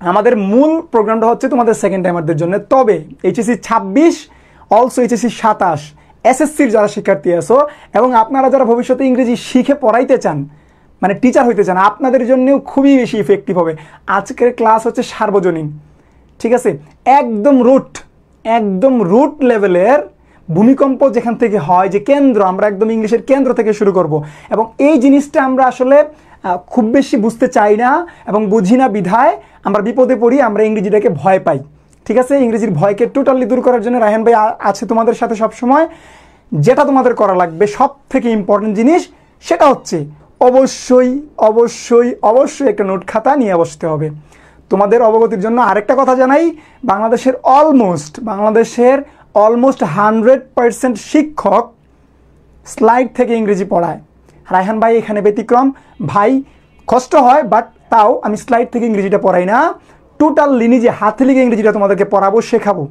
আমাদের মূল প্রোগ্রামটা হচ্ছে তোমাদের সেকেন্ড টাইমারদের জন্য। তবে এইচএসসি 26 অলসো এইচএসসি 27 এসএসসির যারা শিক্ষার্থী আছো এবং আপনারা যারা ভবিষ্যতে ইংরেজি শিখে পড়াইতে চান, মানে টিচার হইতে চান, আপনাদের জন্যও খুবই বেশি ইফেক্টিভ হবে। আজকের ক্লাস হচ্ছে সার্বজনীন, ঠিক আছে? একদম রুট লেভেলের ভূমিকম্প যেখান থেকে হয়, যে কেন্দ্র, আমরা একদম ইংলিশের কেন্দ্র থেকে শুরু করব। এবং এই জিনিসটা আমরা আসলে খুব বেশি বুঝতে চাই না এবং বুঝি না, বিধায় আমরা বিপদে পড়ি, আমরা ইংরেজিটাকে ভয় পাই, ঠিক আছে? ইংরেজির ভয়কে টোটালি দূর করার জন্য রায়হান ভাই আছে তোমাদের সাথে সবসময়। যেটা তোমাদের করা লাগবে সব থেকে ইম্পর্টেন্ট জিনিস, সেটা হচ্ছে অবশ্যই একটা নোট খাতা নিয়ে বসতে হবে। তোমাদের অবগতির জন্য আরেকটা কথা জানাই, বাংলাদেশের অলমোস্ট 100% শিক্ষক স্লাইড থেকে ইংরেজি পড়ায়। রায়হান ভাই এখানে ব্যতিক্রম। ভাই কষ্ট হয়, বাট তাও আমি স্লাইড থেকে ইংরেজিটা পড়াই না, টোটালি নিজে হাতে লিখে ইংরেজিটা তোমাদেরকে পড়াবো, শেখাবো।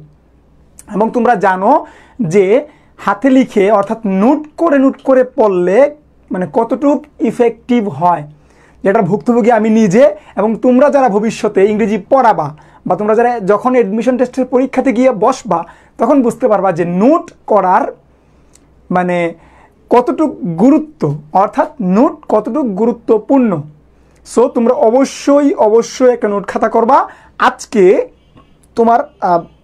এবং তোমরা জানো যে হাতে লিখে অর্থাৎ নোট করে পড়লে মানে কতটুকু ইফেক্টিভ হয়, যেটার ভুক্তভোগী আমি নিজে। এবং তোমরা যারা ভবিষ্যতে ইংরেজি পড়াবা বা তোমরা যারা যখন অ্যাডমিশন টেস্টের পরীক্ষাতে গিয়ে বসবা, তখন বুঝতে পারবা যে নোট করার মানে কতটুক গুরুত্ব, অর্থাৎ নোট কতটুক গুরুত্বপূর্ণ। সো তোমরা অবশ্যই একটা নোট খাতা করবা। আজকে তোমার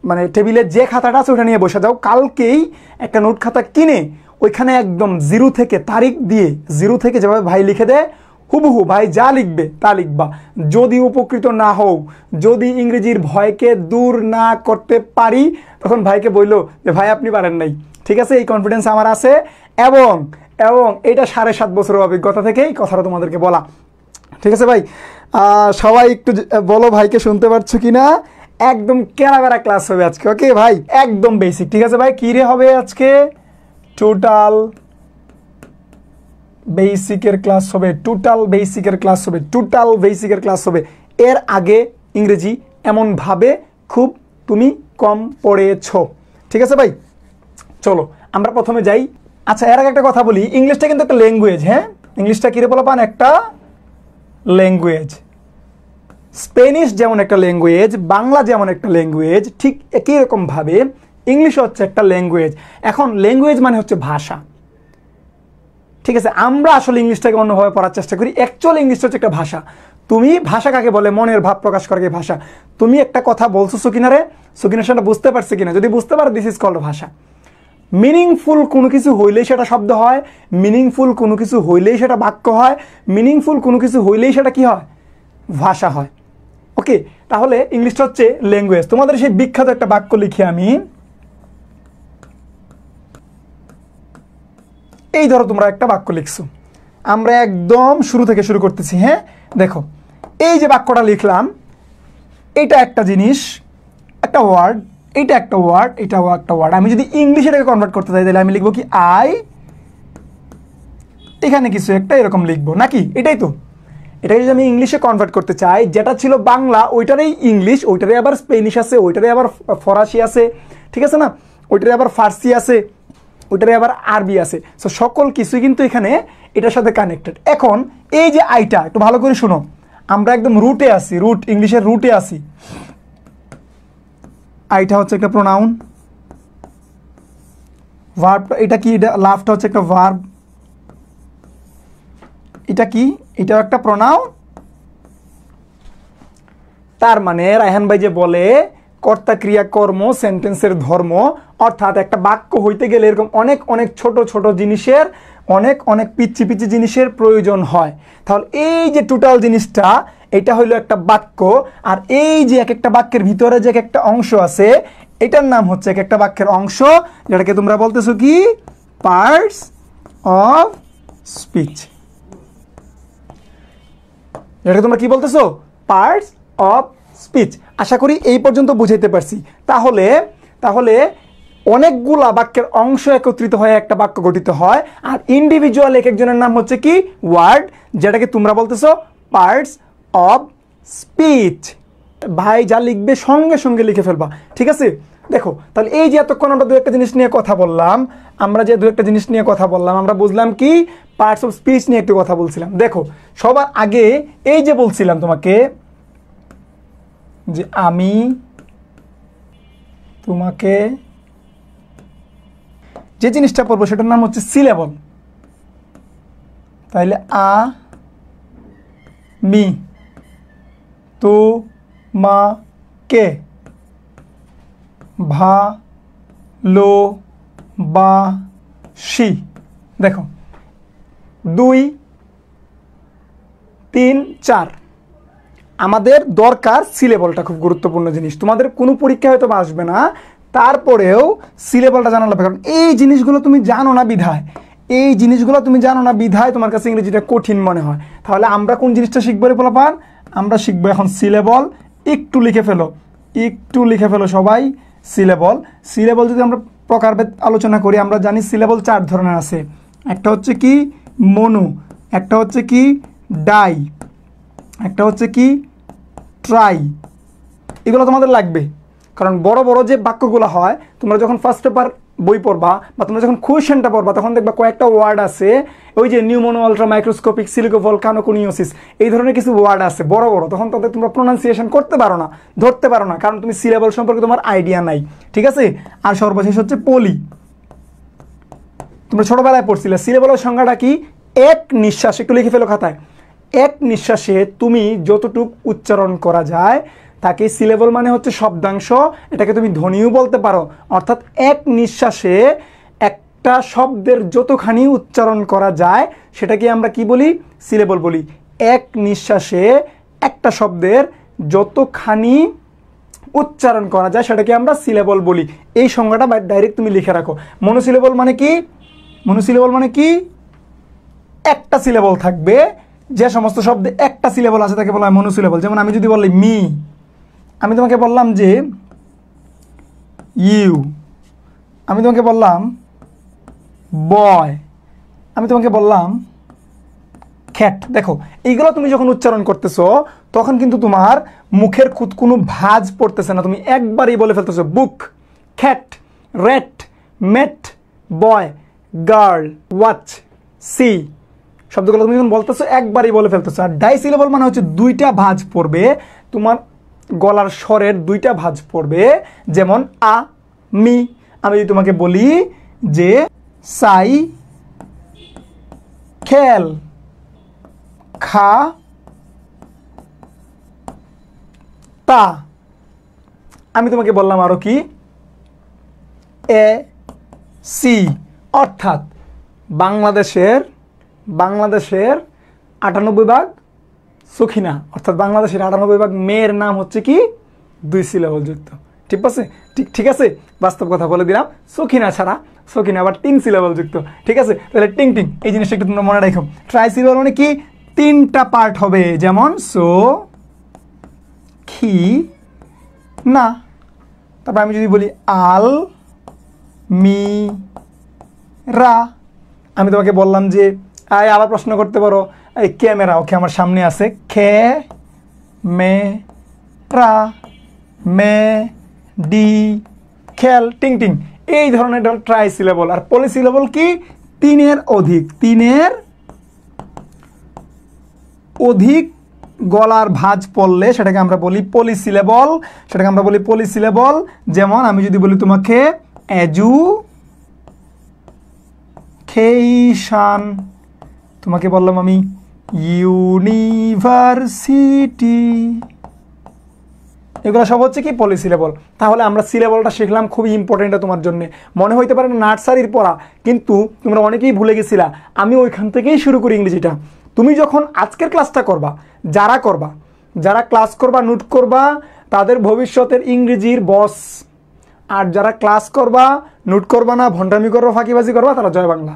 মানে টেবিলে যে খাতাটা আছে ওটা নিয়ে বসে যাও। কালকেই একটা নোট খাতা কিনে ওইখানে একদম জিরো থেকে তারিখ দিয়ে, জিরো থেকে যেভাবে ভাই লিখে দেয় হুবহু ভাই যা লিখবে তা লিখবা। যদি উপকৃত না হও, যদি ইংরেজির ভয়কে দূর না করতে পারি, তখন ভাইকে বললো যে ভাই আপনি পারেন নাই, ঠিক আছে? এই কনফিডেন্স আমার আছে এবং এটা 7.5 বছরের অভিজ্ঞতা থেকে এই কথাটা তোমাদেরকে বলা, ঠিক আছে ভাই? সবাই একটু বলো ভাইকে শুনতে পারছো কিনা? একদম কেরাবেরা ক্লাস হবে আজকে, ওকে ভাই? একদম বেসিক, ঠিক আছে ভাই? কি রে হবে আজকে? টোটাল বেসিকের ক্লাস হবে। এর আগে ইংরেজি এমনভাবে খুব তুমি কম পড়েছো, ঠিক আছে ভাই? চলো আমরা প্রথমে যাই। আচ্ছা, এর আগে একটা কথা বলি, ইংলিশটা কিন্তু একটা ল্যাঙ্গুয়েজ। হ্যাঁ, ইংলিশটা কিরে বলা পান? একটা ল্যাঙ্গুয়েজ। স্পেনিশ যেমন একটা ল্যাঙ্গুয়েজ, বাংলা যেমন একটা ল্যাঙ্গুয়েজ, ঠিক একই রকমভাবে ইংলিশ হচ্ছে একটা ল্যাঙ্গুয়েজ। এখন ল্যাঙ্গুয়েজ মানে হচ্ছে ভাষা, ঠিক আছে? আমরা আসলে ইংলিশটাকে অন্যভাবে পড়ার চেষ্টা করি। অ্যাকচুয়ালি ইংলিশটা হচ্ছে একটা ভাষা। তুমি ভাষা কাকে বলে? মনের ভাব প্রকাশ করাকে ভাষা। তুমি একটা কথা বলছো সুকিনারে, সুকিনার সেটা বুঝতে পারছে কিনা? যদি বুঝতে পারে, দিস ইজ কল্ড ভাষা। মিনিংফুল কোনো কিছু হইলেই সেটা শব্দ হয়, মিনিংফুল কোনো কিছু হইলেই সেটা বাক্য হয়, মিনিংফুল কোনো কিছু হইলেই সেটা কি হয়? ভাষা হয়। ওকে, তাহলে ইংলিশটা হচ্ছে ল্যাঙ্গুয়েজ। তোমাদের সেই বিখ্যাত একটা বাক্য লিখি আমি। এই ধরো তোমরা একটা বাক্য লিখছো, আমরা একদম শুরু থেকে শুরু করতেছি। হ্যাঁ, দেখো এই যে বাক্যটা লিখলাম, এটা একটা জিনিস, একটা ওয়ার্ড, এটা একটা ওয়ার্ড, এটাও একটা ওয়ার্ড। আমি যদি ইংলিশে এটাকে কনভার্ট করতে চাই, তাহলে আমি লিখবো কি? আই, এখানে কিছু একটা এরকম লিখবো নাকি? এটাই তো। এটাকে যদি আমি ইংলিশে কনভার্ট করতে চাই, যেটা ছিল বাংলা ওইটারই ইংলিশ, ওইটারই আবার স্পেনিশ আছে, ওইটারই আবার ফরাসি আছে, ঠিক আছে না? ওইটারই আবার ফার্সি আছে, ওইটারে আবার আরবি আছে। সো সকল কিছুই কিন্তু এখানে এটার সাথে কানেক্টেড। এখন এই যে আইটা, একটু ভালো করে শুনো, আমরা একদম রুটে আছি, রুট, ইংলিশের রুটে আছি। আইটা হচ্ছে একটা প্রোনাউন, ভার্ব, এটা কি? এটা লাভটা হচ্ছে একটা ভার্ব, এটা কি? এটাও একটা প্রোনাউন। তার মানে রায়হান ভাই যে বলে কর্তা ক্রিয়া কর্ম সেন্টেন্সের ধর্ম, অর্থাৎ একটা বাক্য হইতে গেলে এরকম অনেক ছোট জিনিসের, অনেক পিচ্ছি জিনিসের প্রয়োজন হয়। তাহলে এই যে টোটাল জিনিসটা, এটা হইলো একটা বাক্য। আর এই যে এক একটা বাক্যের ভিতরে যে এক একটা অংশ আছে, এটার নাম হচ্ছে এক একটা বাক্যের অংশ, যেটাকে তোমরা বলতেছো কি? Parts of speech. যেটাকে তোমরা কি বলতেছো? Parts of speech. আশা করি এই পর্যন্ত বুঝাইতে পারছি। তাহলে অনেকগুলা বাক্যের অংশ একত্রিত হয়ে একটা বাক্য গঠিত হয়। আর ইন্ডিভিজুয়াল এক একজনের নাম হচ্ছে কি? ওয়ার্ড, যেটাকে তোমরা বলতেছো পার্টস অফ স্পিচ। ভাই যা লিখবে সঙ্গে সঙ্গে লিখে ফেলবা, ঠিক আছে? দেখো, তাহলে এই যে এতক্ষণ আমরা দু একটা জিনিস নিয়ে কথা বললাম, আমরা বুঝলাম কি? পার্টস অফ স্পিচ নিয়ে একটু কথা বলছিলাম। দেখো, সবার আগে এই যে বলছিলাম তোমাকে, যে আমি তোমাকে যে জিনিসটা পড়বো সেটার নাম হচ্ছে সিলেবল। তাইলে আমি তোমাকে ভালোবাসি। দেখো 2 3 4 আমাদের দরকার সিলেবলটা, খুব গুরুত্বপূর্ণ জিনিস। তোমাদের কোনো পরীক্ষা হয়তো বা আসবে না, তারপরেও সিলেবলটা জানা লাগবে, কারণ এই জিনিসগুলো তুমি জানো না বিধায়, তোমার কাছে ইংরেজিটা কঠিন মনে হয়। তাহলে আমরা কোন জিনিসটা শিখবো রে পোলাপান? আমরা শিখবো এখন সিলেবল। একটু লিখে ফেলো সবাই সিলেবল। যদি আমরা প্রকারভেদ আলোচনা করি, আমরা জানি সিলেবল 4 ধরনের আছে। একটা হচ্ছে কি মনু, একটা হচ্ছে কি ডাই, একটা হচ্ছে কি ট্রাই। এগুলো তোমাদের লাগবে, কারণ বড় বড় যে বাক্যগুলো হয়, তোমরা যখন ফার্স্ট পেপার বই পড়বা বা তোমরা যখন কোয়েশ্চেনটা পড়বা, তখন দেখবা কয়েকটা ওয়ার্ড আছে, ওই যে নিউমোনো, আলট্রা মাইক্রোস্কোপিক, সিলিকোভল, কানোকোনিওসিস, এই ধরনের কিছু ওয়ার্ড আছে বড় বড়। তখন তাদের তোমরা প্রোনাউন্সিয়েশন করতে পারো না, ধরতে পারো না, কারণ তুমি সিলেবল সম্পর্কে তোমার আইডিয়া নাই। ঠিক আছে? আর সর্বশেষ হচ্ছে পলি। তোমরা ছোটবেলায় পড়ছিলে সিলেবলের সংজ্ঞাটা কি? এক নিঃশ্বাস, একটু লিখে ফেলো খাতায়, এক নিঃশ্বাসে তুমি যতটুক উচ্চারণ করা যায় তাকে সিলেবল মানে হচ্ছে শব্দাংশ। এটাকে তুমি ধ্বনিও বলতে পারো, অর্থাৎ এক নিঃশ্বাসে একটা শব্দের যতখানি উচ্চারণ করা যায় সেটাকে আমরা কি বলি? সিলেবল বলি। এক নিঃশ্বাসে একটা শব্দের যতখানি উচ্চারণ করা যায় সেটাকে আমরা সিলেবল বলি। এই সংজ্ঞাটা ডাইরেক্ট তুমি লিখে রাখো। মনোসিলেবল মানে কি? একটা সিলেবল থাকবে, যে সমস্ত শব্দে একটা সিলেবল আছে তাকে বলা হয় মনোসিলেবল। যেমন আমি যদি বলি মি, আমি তোমাকে বললাম যে ইউ, আমি তোমাকে বললাম বয়, আমি তোমাকে বললাম খ্যাট। দেখো এইগুলো তুমি যখন উচ্চারণ করতেছো তখন কিন্তু তোমার মুখের কোনো ভাঁজ পড়তেছে না, তুমি একবারই বলে ফেলতেছো বুক, খ্যাট, রেট, মেট, বয়, গার্ল, ওয়াচ, সি। শব্দগুলো তুমি যখন বলতেছো একবারই বলে ফেলতেছো। আর ডাই সিলেবল মানে হচ্ছে 2টা ভাঁজ পড়বে, তোমার গলার স্বরের 2টা ভাঁজ পড়বে। যেমন আ, মি। আমি যদি তোমাকে বলি যে সাই খেল, খা তা। আমি তোমাকে বললাম আরো কি এ সি। অর্থাৎ বাংলাদেশের 98 ভাগ সখিনা, অর্থাৎ বাংলাদেশের 98 ভাগ মেয়ের নাম হচ্ছে কি 2 সিলেবল যুক্ত। ঠিক আছে? ঠিক আছে, বাস্তব কথা বলে দিলাম। সখিনা ছাড়া, সখিনা আবার 3 সিলেবল যুক্ত। ঠিক আছে? তাহলে টিং টিং এই জিনিসটা একটু তোমরা মনে রাখো। ট্রাই সিলেবল মানে কি 3টা পার্ট হবে, যেমন সো, খি, না। তারপর আমি যদি বলি আল, মি, রা। আমি তোমাকে বললাম যে আবার প্রশ্ন করতে পারো, এই ক্যামেরা, ওকে আমার সামনে আছে, খে, মে, রা, মে, ডি, খেল, টিং টিং। এই ধরনের ট্রাই সিলেবল। আর পলি সিলেবল কি 3-এর অধিক গলার ভাঁজ পড়লে সেটাকে আমরা বলি পলি সিলেবল। যেমন আমি যদি বলি তোমাকে এডুকেশন, তোমাকে বললাম আমি ইউনিভার্সিটি। এগুলো সব হচ্ছে কি পলি সিলেবল। তাহলে আমরা সিলেবলটা শিখলাম, খুবই ইম্পর্টেন্ট তোমার জন্য। মনে হইতে পারে নার্সারির পড়া, কিন্তু তোমরা অনেকেই ভুলে গেছিলা। আমি ওইখান থেকেই শুরু করি ইংরেজিটা। তুমি যখন আজকের ক্লাসটা করবা, যারা ক্লাস করবা, নোট করবা, তাদের ভবিষ্যতের ইংরেজির বস। আর যারা ক্লাস করবা, নোট করবা না, ভণ্ডামি করবা, ফাঁকিবাজি করবা, তারা জয় বাংলা।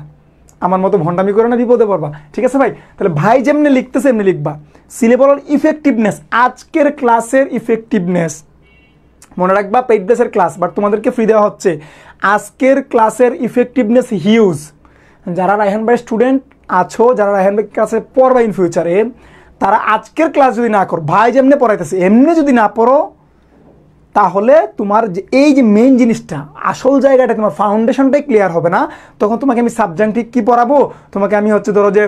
আমার মতো ভণ্ডামি করে না, বিপদে পড়বা। ঠিক আছে ভাই? তাহলে ভাই যেমনি লিখতেছে এমনি লিখবা। সিলেবলের ইফেক্টিভনেস, আজকের ক্লাসের ইফেক্টিভনেস মনে রাখবা। পেইড বেসের ক্লাস, বাট তোমাদেরকে ফ্রি দেওয়া হচ্ছে। আজকের ক্লাসের ইফেক্টিভনেস হিউজ। যারা রায়হান ভাই স্টুডেন্ট আছো, যারা রায়হান ভাইয়ের কাছে পড়বা ইন ফিউচারে, তারা আজকের ক্লাস যদি না করো, ভাই যেমনি পড়াইতেছে এমনি যদি না পড়ো, তাহলে তোমার যে এই যে মেইন জিনিসটা, আসল জায়গাটা, তোমার ফাউন্ডেশনটাই ক্লিয়ার হবে না। তখন তোমাকে আমি সাবজেক্টিভ কি পড়াবো, তোমাকে আমি হচ্ছে ধরো যে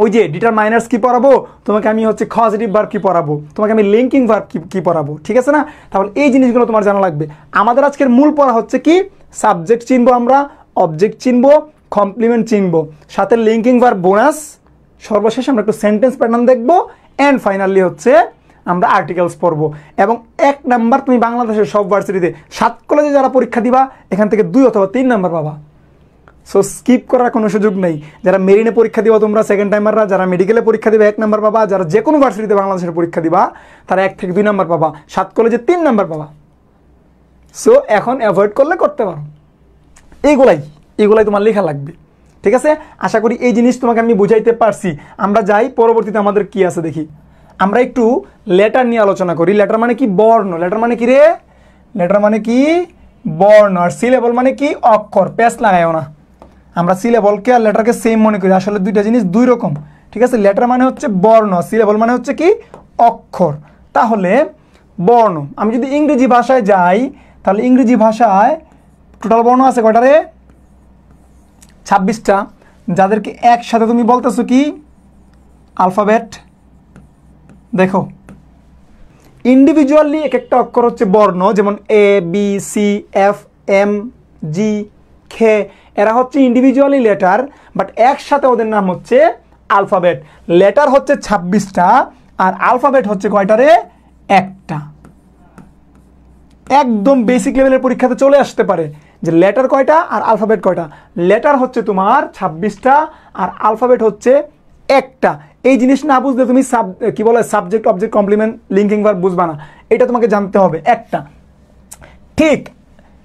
ওই যে ডিটারমাইনার্স কি পড়াবো, তোমাকে আমি হচ্ছে কজেটিভ ভার্ব কি পড়াবো, তোমাকে আমি লিঙ্কিং ভার্ব কি পড়াবো, ঠিক আছে না? তাহলে এই জিনিসগুলো তোমার জানা লাগবে। আমাদের আজকের মূল পড়া হচ্ছে কি, সাবজেক্ট চিনবো আমরা, অবজেক্ট চিনবো, কমপ্লিমেন্ট চিনবো, সাথে লিঙ্কিং ভার্ব বোনাস, সর্বশেষ আমরা একটু সেন্টেন্স প্যাটার্ন দেখবো, অ্যান্ড ফাইনালি হচ্ছে আমরা আর্টিকেলস পড়বো। এবং 1 নাম্বার তুমি বাংলাদেশের সব ভার্সিটিতে 7 কলেজে যারা পরীক্ষা দিবা এখান থেকে 2 অথবা 3 নাম্বার পাবা। সো স্কিপ করার কোনো সুযোগ নেই। যারা মেরিনে পরীক্ষা দিবা তোমরা সেকেন্ড টাইমাররা, যারা মেডিকেলে পরীক্ষা দিবে 1 নাম্বার পাবা, যারা যে কোনো ভার্সিটিতে বাংলাদেশের পরীক্ষা দিবা তারা 1 থেকে 2 নাম্বার পাবা, 7 কলেজে 3 নাম্বার পাবা। সো এখন অ্যাভয়েড করলে করতে পারো, এইগুলাই তোমার লেখা লাগবে, ঠিক আছে? আশা করি এই জিনিস তোমাকে আমি বুঝাইতে পারছি। আমরা যাই পরবর্তীতে আমাদের কি আছে দেখি। আমরা একটু লেটার নিয়ে আলোচনা করি। লেটার মানে কি? বর্ণ। লেটার মানে কি রে? লেটার মানে কি? বর্ণ। আর সিলেবল মানে কি? অক্ষর। প্যাচ লাগাইও না, আমরা সিলেবলকে আর লেটারকে সেম মনে করি, আসলে দুইটা জিনিস দুই রকম, ঠিক আছে? লেটার মানে হচ্ছে বর্ণ, সিলেবল মানে হচ্ছে কি? অক্ষর। তাহলে বর্ণ, আমি যদি ইংরেজি ভাষায় যাই তাহলে ইংরেজি ভাষায় টোটাল বর্ণ আছে কয়টা রে? 26টা, যাদেরকে একসাথে তুমি বলতেছো কি? আলফাবেট। দেখো ইন্ডিভিজুয়ালি এক একটা অক্ষর হচ্ছে বর্ণ, যেমন এ, বি, সি, এফ, এম, জি, খে, এরা হচ্ছে ইন্ডিভিজুয়ালি লেটার, বাট একসাথে ওদের নাম হচ্ছে আলফাবেট। লেটার হচ্ছে 26টা আর আলফাবেট হচ্ছে কয়টারে? একটা। একদম বেসিক লেভেলের পরীক্ষাতে চলে আসতে পারে যে লেটার কয়টা আর আলফাবেট কয়টা। লেটার হচ্ছে তোমার 26টা আর আলফাবেট হচ্ছে একটা। এই জিনিস না বুঝলে তুমি কি বলে subject, object, complement, linking verb বুঝবা না, এটা তোমাকে জানতে হবে। একটা ঠিক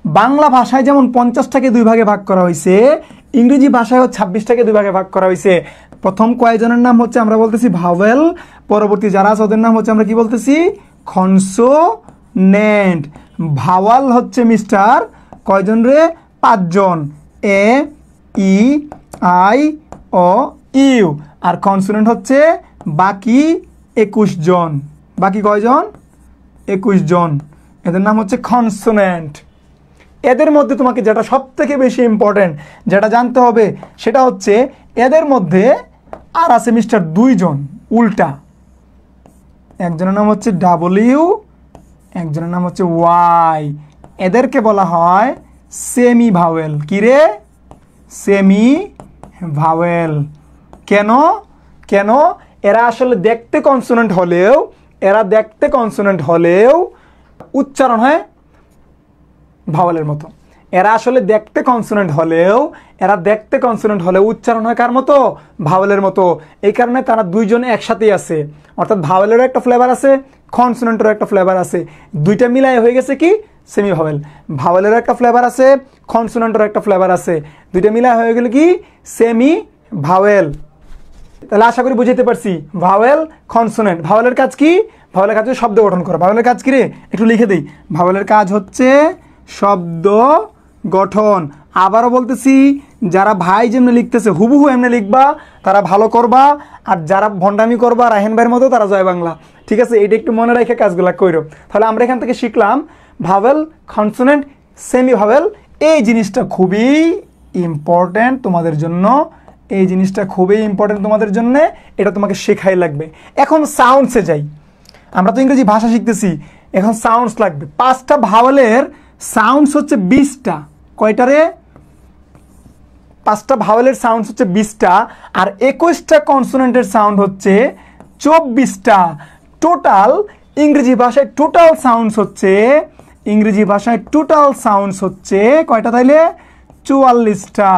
বাংলা ভাষায় যেমন 50টাকে 2 ভাগে ভাগ করা হয়েছে, ইংরেজি ভাষায়ও 26টাকে 2 ভাগে ভাগ করা হয়েছে। প্রথম কয়েকজনের নাম হচ্ছে আমরা বলতেছি ভাওয়েল, পরবর্তী যারা আছে ওদের নাম হচ্ছে আমরা কি বলতেছি? কনসোনেন্ট। ভাওয়াল হচ্ছে মিস্টার কয়জন রে? 5 জন, A, E, I, O, U. আর কনসোনেন্ট হচ্ছে বাকি 21 জন। বাকি কয়জন? 21 জন। এদের নাম হচ্ছে কনসোনেন্ট। এদের মধ্যে তোমাকে যেটা সব থেকে বেশি ইম্পর্টেন্ট যেটা জানতে হবে সেটা হচ্ছে এদের মধ্যে আর আছে মিস্টার 2 জন উল্টা। একজনের নাম হচ্ছে ডাব্লিউ, একজনের নাম হচ্ছে ওয়াই। এদেরকে বলা হয় সেমি ভাওয়েল। কি রে? Semi vowel. কেন? কেন? এরা আসলে দেখতে কনসোনেন্ট হলেও উচ্চারণ হয় ভাওয়েলের মতো। এরা আসলে দেখতে কনসোনেন্ট হলেও উচ্চারণ হয় কার মতো? ভাওয়েলের মতো। এই কারণে তারা 2 জন একসাথেই আছে, অর্থাৎ ভাওয়েলেরও একটা ফ্লেভার আছে, কনসোনেন্টেরও একটা ফ্লেভার আছে, দুইটা মিলাই হয়ে গেছে কি? Semi vowel. ভাওয়েলেরও একটা ফ্লেভার আছে, কনসোনেন্টেরও একটা ফ্লেভার আছে, দুইটা মিলাই হয়ে গেল কি? Semi vowel. তাহলে আশা করি বুঝাইতে পারছি। Vowel, consonant. ভাওয়েলের কাজ কি? ভাওয়েলের কাজ হচ্ছে শব্দ গঠন করা। ভাওয়েলের কাজ কি রে? একটু লিখে দিই। ভাওয়েলের কাজ হচ্ছে শব্দ গঠন। আবারও বলতেছি, যারা ভাই যেমনি লিখতেছে হুবহু এমনি লিখবা, তারা ভালো করবা, আর যারা ভণ্ডামি করবা রাহেন ভাইয়ের মতো তারা জয় বাংলা, ঠিক আছে? এটা একটু মনে রেখে কাজগুলা কইরো। তাহলে আমরা এখান থেকে শিখলাম ভাওয়েল, কনসোনেন্ট, সেমি ভাওয়েল। এই জিনিসটা খুবই ইম্পর্ট্যান্ট তোমাদের জন্য, এই জিনিসটা খুবই ইম্পর্ট্যান্ট তোমাদের জন্য, এটা তোমাকে শেখাই লাগবে। এখন সাউন্ডসে যাই। আমরা তো ইংরেজি ভাষা শিখতেছি, এখন সাউন্ডস লাগবে। 5টা ভাওয়েলের সাউন্ডস হচ্ছে 20টা। কয়টা রে? 5টা ভাওয়েলের সাউন্ডস হচ্ছে 20টা, আর 21টা কনসোনেন্টের সাউন্ড হচ্ছে 24টা। টোটাল ইংরেজি ভাষায় টোটাল সাউন্ডস হচ্ছে কয়টা তাইলে? 44টা।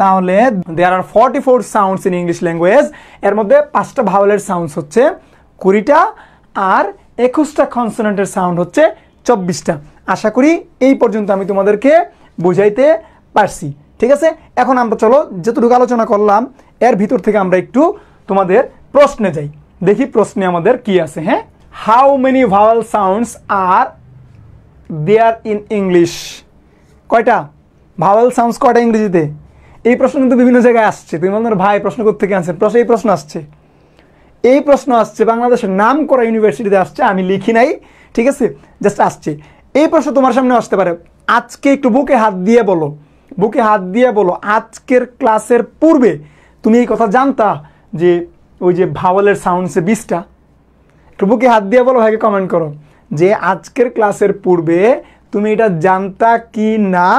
তাহলে দেয়ার আর 44 সাউন্ডস ইন ইংলিশ ল্যাঙ্গুয়েজ। এর মধ্যে 5টা ভাওয়েলের সাউন্ডস হচ্ছে 20টা আর 21টা কনসোনেন্টের সাউন্ড হচ্ছে 24টা। আশা করি এই পর্যন্ত আমি তোমাদেরকে বুঝাইতে পারছি, ঠিক আছে? এখন আমরা চলো যতটুকু আলোচনা করলাম এর ভিতর থেকে আমরা একটু তোমাদের প্রশ্নে যাই, দেখি প্রশ্নে আমাদের কি আছে। হ্যাঁ, how many vowel sounds are there in English? কয়টা ভাওয়েল সাউন্ডস কয়টা ইংরেজিতে? এই প্রশ্ন কিন্তু বিভিন্ন জায়গায় আসছে। তুমি বলছো ভাই প্রশ্ন কোত্থেকে আনছেন? এই প্রশ্ন আসছে বাংলাদেশের নাম করা ইউনিভার্সিটিতে আসছে, আমি লিখি নাই, ঠিক আছে? জাস্ট আসছে। এই প্রশ্ন তোমার সামনে আসতে পারে। আজকে একটু বুকে হাত দিয়ে বলো, আজকের ক্লাসের পূর্বে তুমি এই কথা জানতা যে ওই যে ভাওয়ালের সাউন্ডসে 20টা? একটু বুকে হাত দিয়ে বলো, ভাইকে কমেন্ট করো যে আজকের ক্লাসের পূর্বে তুমি এটা জানতা কি না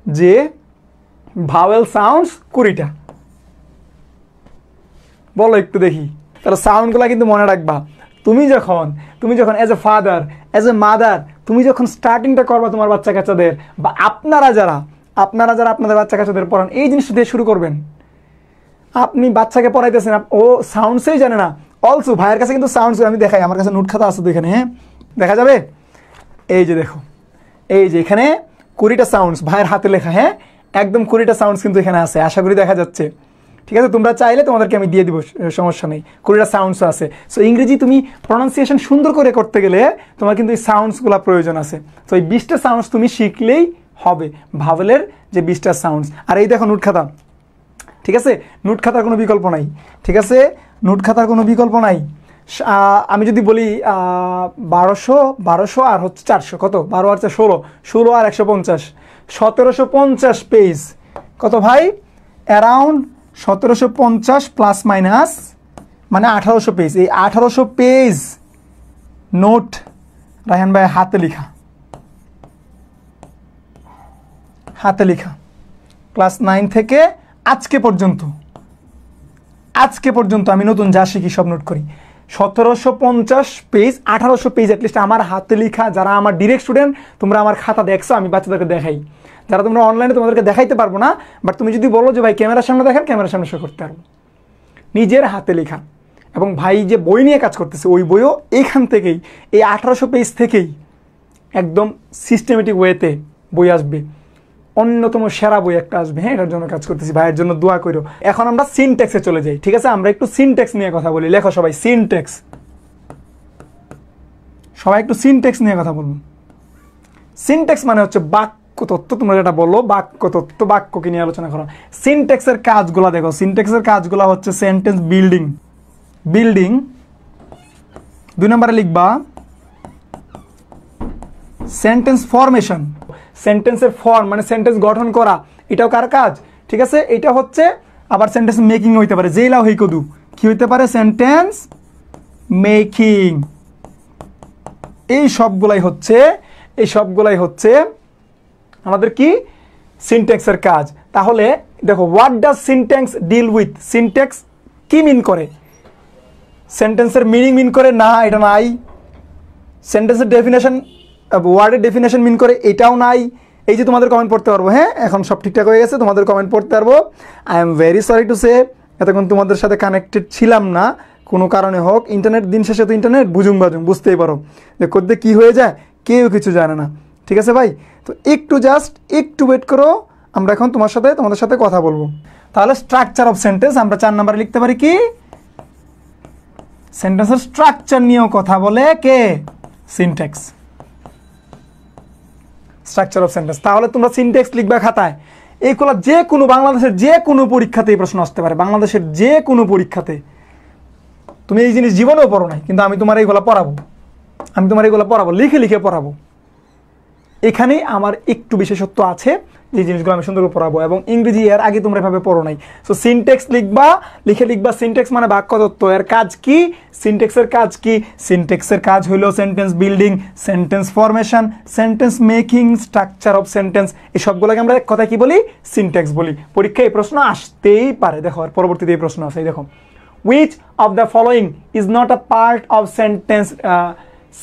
যে ভাওয়েল সাউন্ডস 20টা? বলো একটু দেখি। তাহলে সাউন্ডগুলো কিন্তু মনে রাখবা। তুমি যখন as a father, as a mother, তুমি যখন স্টার্টিংটা করবা তোমার বাচ্চা কাচ্চাদের, বা আপনারা যারা আপনাদের বাচ্চা কাচ্চাদের পড়ান, এই জিনিসটা দিয়ে শুরু করবেন। আপনি বাচ্চাকে পড়াইতেছেন, ও সাউন্ডসেই জানে না। অলসো ভাইয়ের কাছে কিন্তু সাউন্ডস, আমি দেখাই, আমার কাছে নোট খাতা আছে তো এখানে, হ্যাঁ দেখা যাবে। এই যে দেখো, এই যে এখানে 20টা সাউন্ডস ভাইয়ের হাতে লেখা, হ্যাঁ একদম 20টা সাউন্ডস কিন্তু এখানে আছে, আশা করি দেখা যাচ্ছে। ঠিক আছে, তোমরা চাইলে তোমাদেরকে আমি দিয়ে দিব, সমস্যা নেই। 20টা সাউন্ডস আছে। সো ইংরেজি তুমি প্রনাউন্সিয়েশন সুন্দর করে করতে গেলে তোমার কিন্তু এই সাউন্ডসগুলো প্রয়োজন আছে। তো এই 20টা সাউন্ডস তুমি শিখলেই হবে, ভাওয়েলের যে 20টা সাউন্ডস। আর এই দেখো নোট খাতা, ঠিক আছে, নোট খাতার কোনো বিকল্প নাই। ঠিক আছে, নোট খাতার কোনো বিকল্প নাই। আমি যদি বলি 1200 আর হচ্ছে 400, কত? 12 আর 4 16 আর 150, 1750 পেজ। কত ভাই? অ্যারাউন্ড 1750 প্লাস মাইনাস মানে 1800 পেজ। এই 1800 পেজ নোট রায়হান ভাই হাতে লেখা ক্লাস 9 থেকে আজকে পর্যন্ত আমি নতুন যা শিখি সব নোট করি। 1750 পেজ, 1800 পেজ অ্যাটলিস্ট আমার হাতে লেখা। যারা আমার ডিরেক্ট স্টুডেন্ট, তোমরা আমার খাতা দেখছো, আমি বাচ্চাদেরকে দেখাই। যারা তোমরা অনলাইনে, তোমাদেরকে দেখাইতে পারবো না, বাট তুমি যদি বলো যে ভাই ক্যামেরার সামনে দেখেন, ক্যামেরার সামনে শো করতে পারবো। নিজের হাতে লেখা। এবং ভাই যে বই নিয়ে কাজ করতেছে, ওই বইও এইখান থেকেই, এই 1800 পেজ থেকেই একদম সিস্টেমেটিক ওয়েতে বই আসবে। অন্যতম সেরা বই একটা আসবে, হ্যাঁ এটার জন্য কাজ করতেছি, ভাইয়ের জন্য দোয়া করো। এখন আমরা সিনট্যাক্সে চলে যাই। ঠিক আছে, আমরা একটু সিনট্যাক্স নিয়ে কথা বলি। লেখো সবাই সিনট্যাক্স, সবাই একটু সিনট্যাক্স নিয়ে কথা বলুন। সিনট্যাক্স মানে হচ্ছে বাক্যতত্ত্ব। তোমরা যেটা বললো বাক্যতত্ত্ব, বাক্যকে নিয়ে আলোচনা করো। সিনট্যাক্সের কাজগুলো দেখো। সিনট্যাক্সের কাজগুলো হচ্ছে সেন্টেন্স বিল্ডিং। 2 নম্বরে লিখবা সেন্টেন্স ফরমেশন। সেন্টেন্সের ফর্ম মানে সেন্টেন্স গঠন করা, এটাও কার কাজ? ঠিক আছে, এটা হচ্ছে আবার সেন্টেন্স মেকিং হইতে পারে। যেইলাও হই কদু কি হইতে পারে? Sentence making. এই সবগুলাই হচ্ছে আমাদের কি? সিনট্যাক্সের কাজ। তাহলে দেখো, what does syntax deal with? Syntax কি মিন করে? সেন্টেন্সের মিনিং মিন করে না, এটা নাই। সেন্টেন্সের ডেফিনেশন, ওয়ার্ডের ডেফিনেশন মিন করে, এটাও নাই। এই যে তোমাদের কমেন্ট পড়তে পারবো, হ্যাঁ এখন সব ঠিকঠাক হয়ে গেছে, তোমাদের কমেন্ট পড়তে পারবো। I am very sorry to say, এতক্ষণ তোমাদের সাথে কানেক্টেড ছিলাম না কোনো কারণে হোক। ইন্টারনেট, দিন শেষে তো ইন্টারনেট বুঝুং বাজুং, বুঝতেই পারো যে করতে কী হয়ে যায়, কেউ কিছু জানে না। ঠিক আছে ভাই, তো একটু ওয়েট করো, আমরা এখন তোমাদের সাথে কথা বলবো। তাহলে স্ট্রাকচার অফ সেন্টেন্স আমরা 4 নম্বরে লিখতে পারি কি? সেন্টেন্সের স্ট্রাকচার নিয়েও কথা বলে কে? সিনট্যাক্স। Structure of sentence. তাহলে তোমরা সিনট্যাক্স লিখবা খাতায়। এইগুলো যে কোনো বাংলাদেশের যে কোনো পরীক্ষাতে এই প্রশ্ন আসতে পারে। বাংলাদেশের যে কোনো পরীক্ষাতে। তুমি এই জিনিস জীবনেও পড়ো নাই, কিন্তু আমি তোমার এইগুলো পড়াবো, লিখে পড়াবো। এখানেই আমার একটু বিশেষত্ব আছে, যে জিনিসগুলো আমি সুন্দর করে পড়াবো। এবং ইংরেজি এর আগে তোমরা এভাবে পড়ো নাই। সো সিনট্যাক্স লিখবা, লিখবা সিনট্যাক্স মানে বাক্যতত্ত্ব। এর কাজ কি? সিনট্যাক্সের কাজ কি? সিনট্যাক্সের কাজ হলো sentence building, sentence formation, sentence making, structure of sentence. এই সবগুলোকে আমরা কথা কি বলি? সিনট্যাক্স বলি। পরীক্ষায় এই প্রশ্ন আসতেই পারে। দেখো, আর পরবর্তীতে এই প্রশ্ন আছে। দেখো, which of the following is not a part of sentence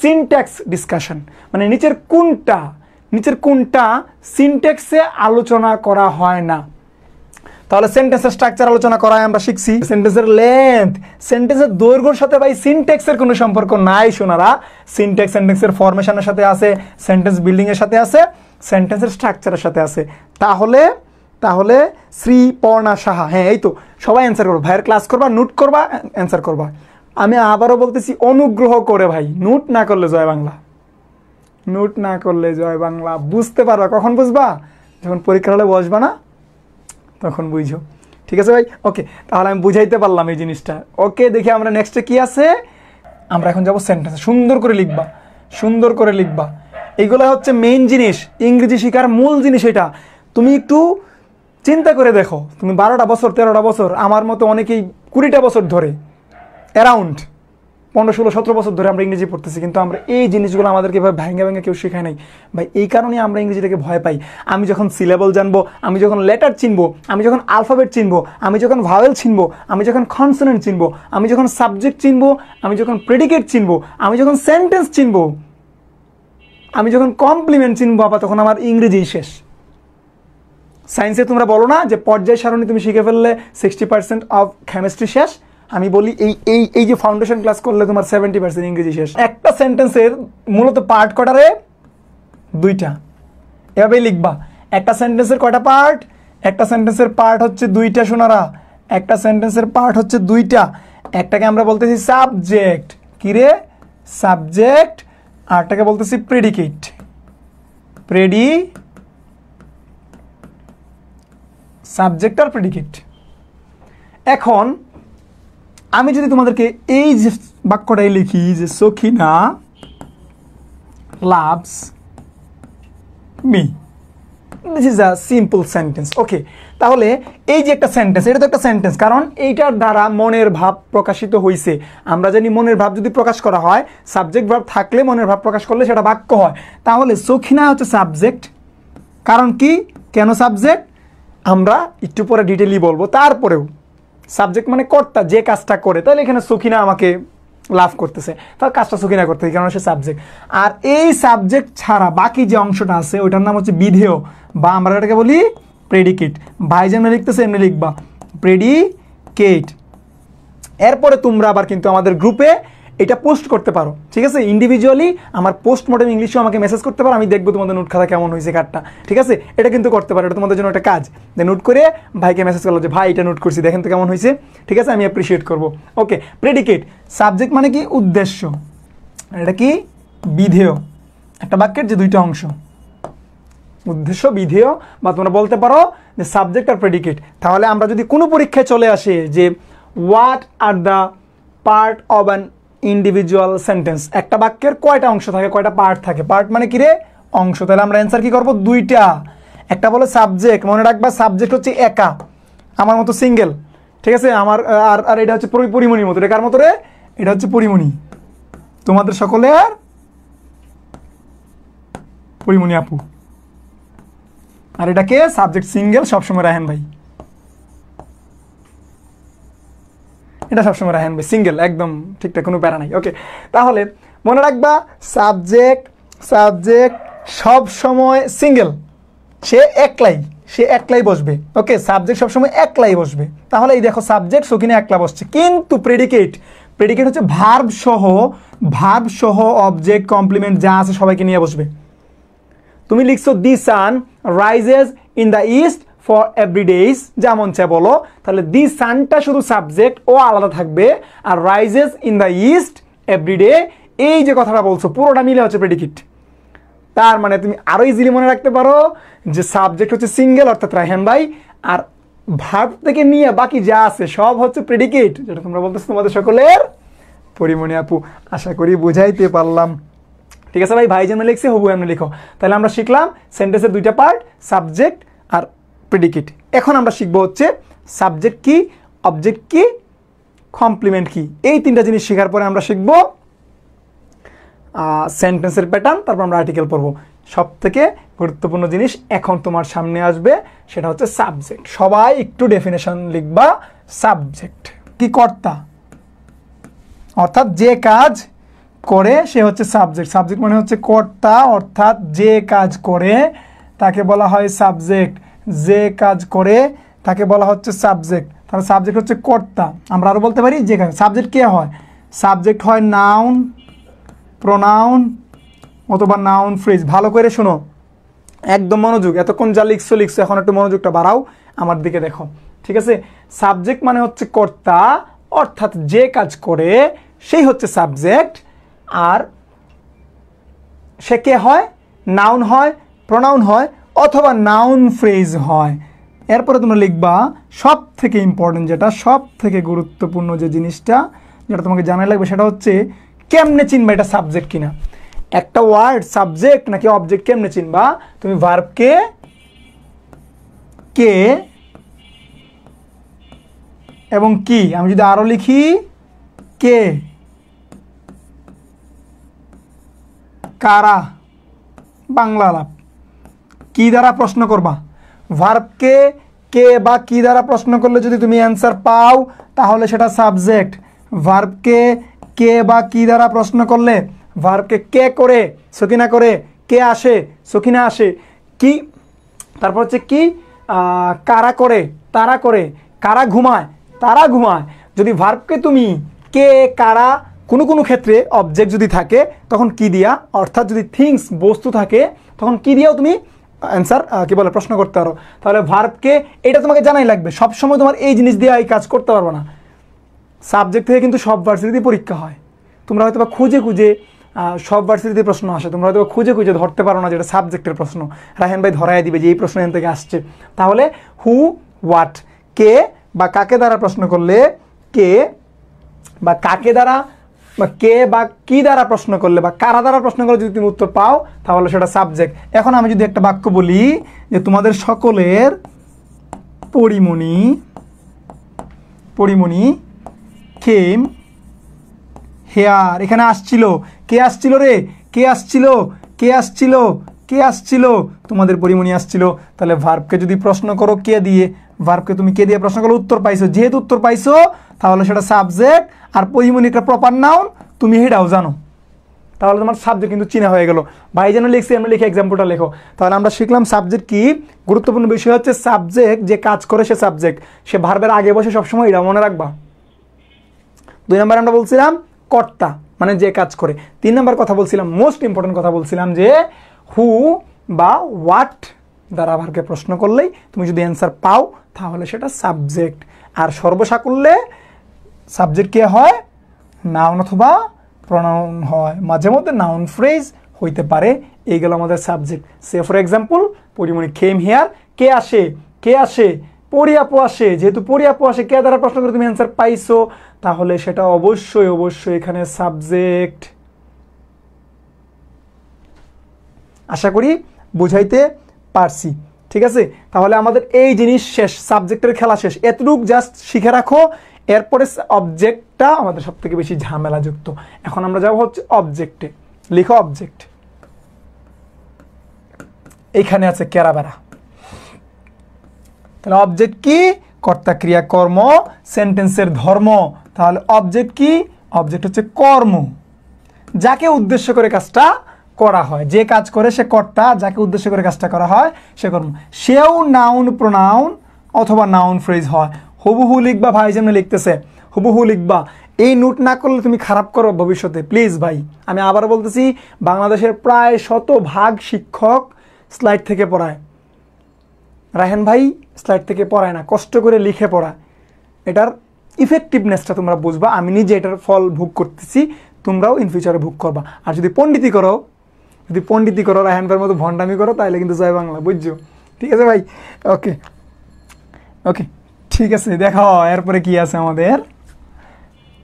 syntax discussion? মানে নিচের কোনটা সিনট্যাক্সে আলোচনা করা হয় না? তাহলে সেন্টেন্সের স্ট্রাকচার আলোচনা করায় আমরা শিখছি। সেন্টেন্সের লেন্থ, সেন্টেন্সের দৈর্ঘ্যের সাথে ভাই সিনট্যাক্সের কোনো সম্পর্ক নাই সোনারা। সিনট্যাক্স সেন্টেন্সের ফরমেশনের সাথে আছে, সেন্টেন্স বিল্ডিং এর সাথে আছে, সেন্টেন্সের স্ট্রাকচারের সাথে আছে। তাহলে শ্রী পর্ণা সাহা, হ্যাঁ এই তো, সবাই অ্যান্সার করবো। ভাইয়ের ক্লাস করবা, নোট করবা, অ্যান্সার করবা। আমি আবারও বলতেছি, অনুগ্রহ করে ভাই নোট না করলে জয় বাংলা। বুঝতে পারবা কখন? বুঝবা যখন পরীক্ষার হলে বসবা না, তখন বুঝো। ঠিক আছে ভাই, ওকে। তাহলে আমি বুঝাইতে পারলাম এই জিনিসটা। ওকে, দেখি আমরা নেক্সটে কি আছে। আমরা এখন যাবো সেন্টেন্স। সুন্দর করে লিখবা। এইগুলো হচ্ছে মেইন জিনিস, ইংরেজি শেখার মূল জিনিস। এটা তুমি একটু চিন্তা করে দেখো। তুমি 12টা বছর 13টা বছর আমার মতো অনেকেই 20টা বছর ধরে, অ্যারাউন্ড 15-16-17 বছর ধরে আমরা ইংরেজি পড়তেছি, কিন্তু আমরা এই জিনিসগুলো আমাদেরকে এভাবে ভেঙে ভেঙে কেউ শেখায় নাই ভাই। এই কারণে আমরা ইংরেজিটাকে ভয় পাই। আমি যখন সিলেবল জানবো, আমি যখন লেটার চিনবো, আমি যখন আলফাবেট চিনবো, আমি যখন ভাওয়েল চিনবো, আমি যখন কনসোনেন্ট চিনবো, আমি যখন সাবজেক্ট চিনবো, আমি যখন প্রেডিকেট চিনবো, আমি যখন সেন্টেন্স চিনবো, আমি যখন কমপ্লিমেন্ট চিনবো, বাবা তখন আমার ইংরেজি শেষ। সায়েন্সে তোমরা বলো না যে পর্যায় সারণী তুমি শিখে ফেললে 60% অফ কেমিস্ট্রি শেষ, আমি বলি এই এই এই যে ফাউন্ডেশন ক্লাস করলে তোমার 70% ইংরেজি শেষ। একটা সেন্টেন্সের মূলত পার্ট কটারে? 2টা। এভাবেই লিখবা। একটা সেন্টেন্সের কয়টা পার্ট? একটা সেন্টেন্সের পার্ট হচ্ছে 2টা সোনারা, একটা সেন্টেন্সের পার্ট হচ্ছে 2টা। একটাকে আমরা বলতেছি সাবজেক্ট, কি রে? সাবজেক্ট। আরটাকে বলতেছি প্রেডিকেট, সাবজেক্ট আর প্রেডিকেট। এখন আমি যদি তোমাদেরকে এই যে বাক্যটাই লিখি যে Sakhina loves me, this is a simple sentence. Okay, তাহলে এই যে একটা সেন্টেন্স, এটা তো একটা সেন্টেন্স, কারণ এইটার দ্বারা মনের ভাব প্রকাশিত হয়েছে। আমরা জানি মনের ভাব যদি প্রকাশ করা হয়, সাবজেক্ট ভাব থাকলে মনের ভাব প্রকাশ করলে সেটা বাক্য হয়। তাহলে সখিনা হচ্ছে সাবজেক্ট। কারণ কি, কেন সাবজেক্ট আমরা একটু পরে ডিটেইলি বলবো। তারপরেও সাবজেক্ট মানে কর্তা, যে কাজটা করে। তাহলে এখানে সখিনা আমাকে লাভ করতেছে, তার কাজটা সখিনা করতেছে, কারণ সে সাবজেক্ট। আর এই সাবজেক্ট ছাড়া বাকি যে অংশটা আছে ওইটার নাম হচ্ছে বিধেয়, বা আমরা এটাকে বলি প্রেডিকেট। ভাই যেমনি লিখতেছে এমনি লিখবা, প্রেডিকেট। এরপরে তোমরা আবার কিন্তু আমাদের গ্রুপে এটা পোস্ট করতে পারো, ঠিক আছে? ইন্ডিভিজুয়ালি আমার পোস্ট মডার্ন ইংলিশেও আমাকে মেসেজ করতে পারো, আমি দেখবো তোমাদের নোট খাতা কেমন হয়েছে কার্ডটা, ঠিক আছে? এটা কিন্তু করতে পারো, এটা তোমাদের জন্য একটা কাজ। নোট করে ভাইকে মেসেজ করলো যে ভাই এটা নোট করছি, দেখেন তো কেমন হয়েছে, ঠিক আছে? আমি অ্যাপ্রিসিয়েট করবো। ওকে, প্রেডিকেট। সাবজেক্ট মানে কি? উদ্দেশ্য। এটা কি? বিধেয়। একটা বাক্যের যে 2টা অংশ, উদ্দেশ্য, বিধেয়, বা তোমরা বলতে পারো যে সাবজেক্ট আর প্রেডিকেট। তাহলে আমরা যদি কোনো পরীক্ষায় চলে আসে যে what are the part of an individual sentence, একটা বাক্যের কয়টা অংশ থাকে, কয়টা পার্ট থাকে? পার্ট মানে কি রে? অংশ। তাহলে আমরা অ্যান্সার কি করবো? 2টা। একটা বলে সাবজেক্ট, মনে রাখবা সাবজেক্ট হচ্ছে একা, আমার মতো সিঙ্গেল, ঠিক আছে? আমার আর এটা হচ্ছে পরিমণির মতো। এটা কার মতো রে? এটা হচ্ছে পরিমণি, তোমাদের সকলের পরিমণি আপু। আর এটাকে সাবজেক্ট সিঙ্গেল সবসময় রাহেন ভাই, এটা সবসময় রাহেন ভাই সিঙ্গেল, একদম ঠিকঠাক, কোনো প্যারা নাই। ওকে, তাহলে মনে রাখবা সাবজেক্ট সব সময় সিঙ্গেল, সে একলাই বসবে। ওকে, সাবজেক্ট সবসময় একলাই বসবে। তাহলে এই দেখো সাবজেক্ট সকিনে একলা বসছে, কিন্তু প্রেডিকেট হচ্ছে ভার্ব সহ অবজেক্ট কমপ্লিমেন্ট যা আছে সবাইকে নিয়ে বসবে। তুমি লিখছো the sun rises in the east for every days, যেমন চাই বলো, তাহলে দি সানটা শুধু সাবজেক্ট, ও আলাদা থাকবে, আর rises in the east everyday এই যে কথাটা বলছো পুরোটা মিলে হচ্ছে প্রেডিকেট। তার মানে তুমি আরো ইজিলি মনে রাখতে পারো যে সাবজেক্ট হচ্ছে সিঙ্গেল অর্থাৎ রায়হান ভাই, আর ভার্ব থেকে নিয়ে বাকি যা আছে সব হচ্ছে প্রেডিকেট, যেটা তোমরা বলতেছো তোমাদের সকলের পরিমণি আপু। আশা করি বুঝাইতে পারলাম, ঠিক আছে ভাই? ভাই যেমন লিখছে হবু এমনি লিখো। তাহলে আমরা শিখলাম সেন্টেন্সের 2টা পার্ট, সাবজেক্ট আর প্রেডিকেট। এখন আমরা শিখবো হচ্ছে সাবজেক্ট কি, অবজেক্ট কি, কমপ্লিমেন্ট কি। এই 3টা জিনিস শেখার পরে আমরা শিখবো সেন্টেন্সের প্যাটার্ন, তারপর আমরা আর্টিকেল পড়বো। সব থেকে গুরুত্বপূর্ণ জিনিস এখন তোমার সামনে আসবে, সেটা হচ্ছে সাবজেক্ট। সবাই একটু ডেফিনেশন লিখবা। সাবজেক্ট কি? কর্তা, অর্থাৎ যে কাজ করে সে হচ্ছে সাবজেক্ট। সাবজেক্ট মানে হচ্ছে কর্তা, অর্থাৎ যে কাজ করে তাকে বলা হয় সাবজেক্ট। যে কাজ করে তাকে বলা হচ্ছে সাবজেক্ট। তাহলে সাবজেক্ট হচ্ছে কর্তা। আমরা আরো বলতে পারি যে সাবজেক্ট কে হয়? সাবজেক্ট হয় নাউন, প্রোনাউন অথবা নাউন ফ্রেজ। ভালো করে শোনো, একদম মনোযোগ, এতক্ষণ যা লিখছো এখন একটু মনোযোগটা বাড়াও, আমার দিকে দেখো, ঠিক আছে? সাবজেক্ট মানে হচ্ছে কর্তা, অর্থাৎ যে কাজ করে সেই হচ্ছে সাবজেক্ট। আর সে কে হয়? নাউন হয়, প্রোনাউন হয়, অথবা নাউন ফ্রেজ হয়। এরপরে তোমরা লিখবা সব থেকে ইম্পর্টেন্ট, যেটা সব থেকে গুরুত্বপূর্ণ যে জিনিসটা যেটা তোমাকে জানাই লাগবে, সেটা হচ্ছে কেমনে চিনবা এটা সাবজেক্ট কিনা। একটা ওয়ার্ড সাবজেক্ট নাকি অবজেক্ট কেমনে চিনবা? তুমি ভার্বকে কে এবং কি, আমি যদি আরও লিখি কে, কারা, বাংলা আলাপ। কি দ্বারা প্রশ্ন করবা, ভার্বকে কে বা কি দ্বারা প্রশ্ন করলে যদি তুমি অ্যান্সার পাও তাহলে সেটা সাবজেক্ট। ভার্বকে কে বা কি দ্বারা প্রশ্ন করলে, ভার্বকে কে করে, সকিনা করে, কে আসে, সকিনা আসে, কি, তারপর হচ্ছে কি, কারা করে, তারা করে, কারা ঘুমায়, তারা ঘুমায়। যদি ভার্বকে তুমি কে, কারা, কোনো কোনো ক্ষেত্রে অবজেক্ট যদি থাকে তখন কি দিয়া, অর্থাৎ যদি থিংস বস্তু থাকে তখন কি দিয়েও তুমি অ্যান্সার কি বলে প্রশ্ন করতে পারো। তাহলে ভার্বকে এটা তোমাকে জানাই লাগবে, সবসময় তোমার এই জিনিস দিয়ে এই কাজ করতে পারবো না। সাবজেক্ট থেকে কিন্তু সব ভার্সিটিতে পরীক্ষা হয়, তোমরা হয়তো বা খুঁজে খুঁজে সব ভার্সিটিতে প্রশ্ন আসে, তোমরা হয়তো খুঁজে খুঁজে ধরতে পারো না যেটা সাবজেক্টের প্রশ্ন। রায়হান ভাই ধরাই দিবে যে এই প্রশ্ন এখান থেকে আসছে। তাহলে হু, হোয়াট, কে বা কাকে দ্বারা প্রশ্ন করলে, কে বা কাকে দ্বারা বা কে বা কি দ্বারা প্রশ্ন করলে বা কারা দ্বারা প্রশ্ন করলে যদি তুমি উত্তর পাও তাহলে সেটা সাবজেক্ট। এখন আমি যদি একটা বাক্য বলি যে তোমাদের সকলের পরিমণি, পরিমণি কেম হেয়ার, এখানে আসছিল, কে আসছিল রে, কে আসছিল, কে আসছিল, কে আসছিল, তোমাদের পরিমণি আসছিল। তাহলে ভার্বকে যদি প্রশ্ন করো কে দিয়ে, ভার্বকে তুমি কে দিয়ে প্রশ্ন করো, উত্তর পাইছো, যেহেতু উত্তর পাইছো তাহলে সেটা সাবজেক্ট। আর পরিমণি একটা প্রপার নাউন, তুমি সেটাও জানো, তাহলে তোমার সাবজেক্ট কিন্তু চিনা হয়ে গেল। ভাই যেন লিখছি, আমরা লিখে এক্সাম্পলটা লেখো। তাহলে আমরা শিখলাম সাবজেক্ট কি, গুরুত্বপূর্ণ বিষয় হচ্ছে সাবজেক্ট যে কাজ করে সে সাবজেক্ট, সে ভার্বের আগে বসে সবসময় এটা মনে রাখবা। 2 নম্বর আমরা বলছিলাম কর্তা, মানে যে কাজ করে। 3 নম্বর কথা বলছিলাম, মোস্ট ইম্পর্টেন্ট কথা বলছিলাম যে হু বা হোয়াট দ্বারা ভার্বকে প্রশ্ন করলেই তুমি যদি অ্যান্সার পাও তাহলে সেটা সাবজেক্ট। আর সর্বসাকুল্যে সাবজেক্ট কে হয়, নাউন অথবা প্রনাউন হয়, মাঝে মধ্যে নাউন ফ্রেজ হইতে পারে। এইগুলো আমাদের subject. Say for example Porimoni came here, কে আসে, কে আসে, পরিয়াপু আসে, যেহেতু পরিয়াপু আসে কে দ্বারা প্রশ্ন করে তুমি অ্যান্সার পাইছো তাহলে সেটা অবশ্যই অবশ্যই এখানে সাবজেক্ট। আশা করি বুঝাইতে পারছি, ঠিক আছে। তাহলে আমাদের এই জিনিস শেষ, সাবজেক্টের খেলা শেষ, এতটুকু জাস্ট শিখে রাখো। এরপরে অবজেক্টটা আমাদের সব থেকে বেশি ঝামেলাযুক্ত। এখন আমরা যাবো হচ্ছে অবজেক্টে। লিখো অবজেক্ট, এইখানে আছে কেরাবেরা। তাহলে অবজেক্ট কি, কর্তা ক্রিয়া কর্ম সেন্টেন্সের ধর্ম। তাহলে অবজেক্ট কি, অবজেক্ট হচ্ছে কর্ম, যাকে উদ্দেশ্য করে কাজটা করা হয়, যে কাজ করে সে কর্তা, যাকে উদ্দেশ্য করে কাজটা করা হয় সে কর্ম। সেও নাউন প্রোনাউন অথবা নাউন ফ্রেজ হয়। হুবহু লিখবা, ভাই যেমন লিখতেছে হুবহু লিখবা। এই নোট না করলে তুমি খারাপ করো ভবিষ্যতে, প্লিজ ভাই। আমি আবার বলতেছি, বাংলাদেশের প্রায় 100% শিক্ষক স্লাইড থেকে পড়ায়। রায়হান ভাই স্লাইড থেকে পড়ায় না, কষ্ট করে লিখে পড়ায়। এটার ইফেক্টিভনেসটা তোমরা বুঝবা। আমি নিজে এটার ফল ভোগ করতেছি, তোমরাও ইন ফিউচারে ভোগ করবা। আর যদি পণ্ডিতি করো, রায়হান ভাইয়ের মতো ভণ্ডামি করো তাহলে কিন্তু জয় বাংলা, বুঝছো? ঠিক আছে ভাই, ওকে ওকে, ঠিক আছে। দেখো এরপরে কি আছে আমাদের,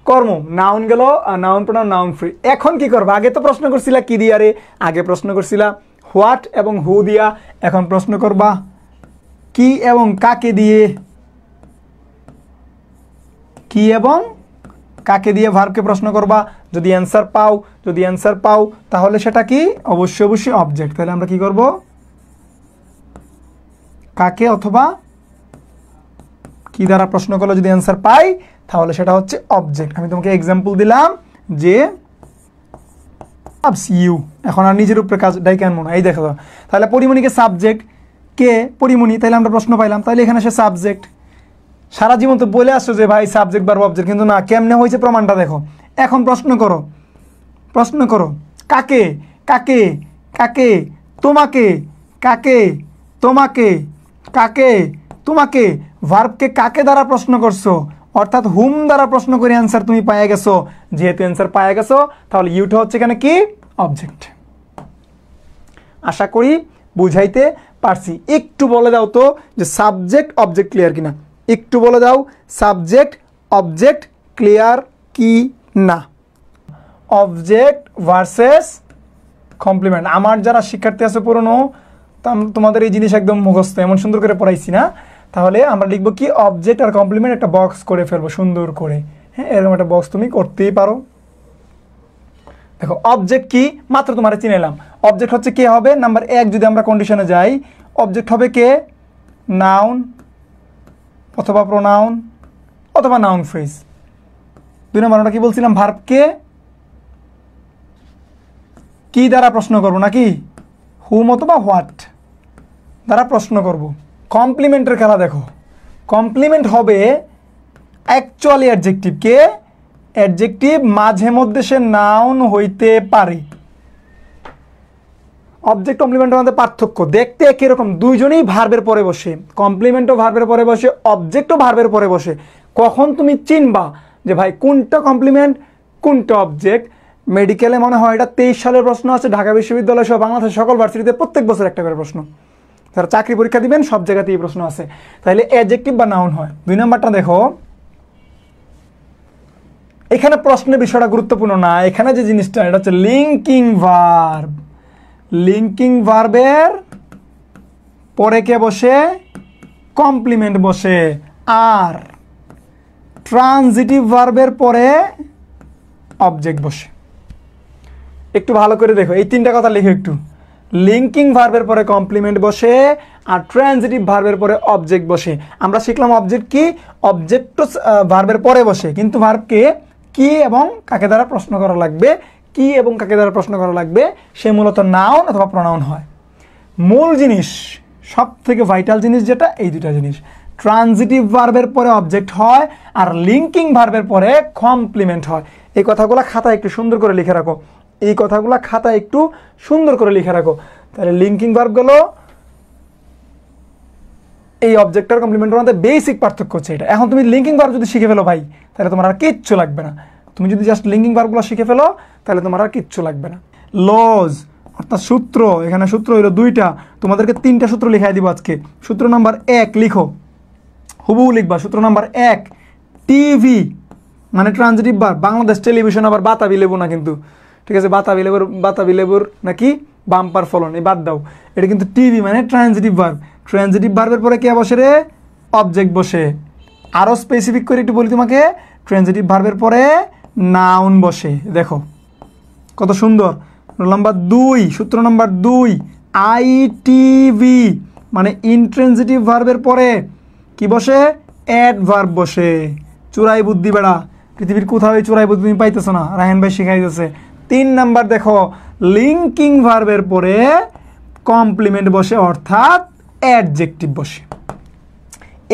কর্ম, নাউন গেল, নাউন প্রোনাউন নাউন ফ্রি। এখন কি করবা, আগে তো প্রশ্ন করছিলা কি দিয়া রে, আগে প্রশ্ন করছিলা হোয়াট এবং হু দিয়া, এখন প্রশ্ন করবা কি এবং কাকে দিয়ে, কি এবং কাকে দিয়ে ভার্বকে প্রশ্ন করবা। যদি অ্যান্সার পাও তাহলে সেটা কি, অবশ্যই অবশ্যই অবজেক্ট। তাহলে আমরা কি করব, কাকে অথবা কি দ্বারা প্রশ্ন করলে যদি অ্যান্সার পাই তাহলে সেটা হচ্ছে অবজেক্ট। আমি তোমাকে এক্সাম্পল দিলাম যে ইউ, এখন আর নিজের উপরে কাজ ডাইকে আনবো না। এই দেখো, তাহলে পরিমণিকে সাবজেক্ট, কে পরিমণি, তাহলে আমরা প্রশ্ন পাইলাম, তাহলে এখানে সে সাবজেক্ট। সারা জীবন তো বলে আসছো যে ভাই সাবজেক্ট বা অবজেক্ট, কিন্তু না, কেমনে হয়েছে প্রমাণটা দেখো। এখন প্রশ্ন করো কাকে, কাকে, কাকে, তোমাকে, কাকে, তোমাকে, কাকে, তোমাকে। ভার্বকে কাকে দ্বারা প্রশ্ন করছো, অর্থাৎ হুম দ্বারা প্রশ্ন করে অ্যান্সার তুমি পায়ে গেছো। যেহেতু অ্যান্সার পায়ে গেছো তাহলে ইউটা হচ্ছে এখানে কি, অবজেক্ট। আশা করি বুঝাইতে পারছি। একটু বলে দাও তো যে সাবজেক্ট অবজেক্ট ক্লিয়ার কিনা, একটু বলে দাও সাবজেক্ট অবজেক্ট ক্লিয়ার কি না। Object versus complement. আমার যারা শিক্ষার্থী আছে পুরনো, তোমাদের এই জিনিস একদম মুখস্থ, এমন সুন্দর করে পড়াইছি না। তাহলে আমরা লিখবো কি অবজেক্ট আর কমপ্লিমেন্ট একটা বক্স করে ফেলবো সুন্দর করে। হ্যাঁ, এরকম একটা বক্স তুমি করতেই পারো। দেখো অবজেক্ট কি মাত্র তোমার চিনাইলাম। অবজেক্ট হচ্ছে কে হবে, নাম্বার 1 যদি আমরা কন্ডিশনে যাই, অবজেক্ট হবে কে, নাউন অথবা প্রোনাউন অথবা নাউন ফ্রেজ। 2 নম্বর আমরা কি বলছিলাম, ভার্বকে কি দ্বারা প্রশ্ন করব নাকি, হুম অথবা হোয়াট দ্বারা প্রশ্ন করব। কমপ্লিমেন্টের খেলা দেখো, কমপ্লিমেন্ট হবে অ্যাকচুয়ালি অ্যাডজেক্টিভ কে, অ্যাডজেক্টিভ মাঝে মধ্যে সে নাউন হইতে পারে। অবজেক্ট কমপ্লিমেন্টের মধ্যে পার্থক্য দেখতে একই রকম, দুইজনেই ভার্বের পরে বসে, কমপ্লিমেন্টও ভার্বের পরে বসে, অবজেক্টও ভার্বের পরে বসে। কখন তুমি চিনবা যে ভাই কোনটা কমপ্লিমেন্ট কোনটা অবজেক্ট? মেডিকেলে মনে হয় এটা 23 সালের প্রশ্ন আছে, ঢাকা বিশ্ববিদ্যালয় সহ বাংলাদেশের সকল ভার্সিটিতে প্রত্যেক বছর একটা করে প্রশ্ন, যারা চাকরি পরীক্ষা দিবেন সব জায়গাতেই এই প্রশ্ন আছে। তাহলে অ্যাডজেক্টিভ বা নাউন হয়। 2 নম্বরটা দেখো, এখানে প্রশ্নের বিষয়টা গুরুত্বপূর্ণ না, এখানে যে জিনিসটা এটা হচ্ছে লিঙ্কিং ভার্ব। লিঙ্কিং ভার্বের পরে কে বসে, কমপ্লিমেন্ট বসে, আর ট্রানজিটিভ ভার্বের পরে অবজেক্ট বসে। একটু ভালো করে দেখো, এই 3টা কথা লিখো একটু। লিঙ্কিং ভার্বের পরে কমপ্লিমেন্ট বসে আর ট্রানজিটিভ ভার্বের পরে অবজেক্ট বসে। আমরা শিখলাম অবজেক্ট কি, অবজেক্ট তো ভার্বের পরে বসে, কিন্তু ভার্বকে কি এবং কাকে দ্বারা প্রশ্ন করা লাগবে, কি এবং কাকে দ্বারা প্রশ্ন করা লাগবে, সে মূলত নাউন অথবা প্রোনাউন হয়। মূল জিনিস, সব থেকে ভাইটাল জিনিস যেটা, এই 2টা জিনিস, ট্রানজিটিভ ভার্বের পরে অবজেক্ট হয় আর লিঙ্কিং ভার্বের পরে কমপ্লিমেন্ট হয়। এই কথাগুলো খাতায় একটু সুন্দর করে লিখে রাখো, এই কথাগুলো খাতায় একটু সুন্দর করে লিখে রাখো। তাহলে লিঙ্কিং ভার্বগুলো এই অবজেক্টের কমপ্লিমেন্টের মধ্যে বেসিক পার্থক্য হচ্ছে এটা। এখন তুমি লিঙ্কিং ভার্ব যদি শিখে ফেলো ভাই, তাহলে তোমার আর কিচ্ছু লাগবে না। তুমি যদি জাস্ট লিঙ্কিং ভার্বগুলো শিখে ফেলো তাহলে তোমার আর কিচ্ছু লাগবে না। লজ অর্থাৎ সূত্র, এখানে সূত্র হলো 2টা, তোমাদেরকে 3টা সূত্র লিখাই দিব আজকে। সূত্র নাম্বার 1 লিখো, হুবহু লিখবা। সূত্র নাম্বার 1, টিভি মানে ট্রানজিটিভ ভার্ব, বাংলাদেশ টেলিভিশন আবার বাতাবি লেবু না কিন্তু, ঠিক আছে? বাতাবি লেবুর নাকি বাম্পার ফলন, এই বাদ দাও, এটা কিন্তু টিভি মানে ট্রানজিটিভ ভার্ব। ট্রানজিটিভ ভার্বের পরে কে বসে রে, অবজেক্ট বসে। আরও স্পেসিফিক করে একটু বলি তোমাকে, ট্রানজিটিভ ভার্বের পরে নাউন বসে। দেখো কত সুন্দর। নাম্বার 2, সূত্র নাম্বার 2, আইটিভি মানে ইনট্রানজিটিভ ভার্বের পরে কি বসে, অ্যাডভার্ব বসে। চুরাই বুদ্ধি বেড়া, পৃথিবীর কোথাও এই চুরাই বুদ্ধি তুমি পাইতেছো না, রায়হান ভাই শিখাই দিতেছে। 3 নাম্বার দেখো, লিঙ্কিং ভার্বের পরে কমপ্লিমেন্ট বসে অর্থাৎ অ্যাডজেক্টিভ বসে।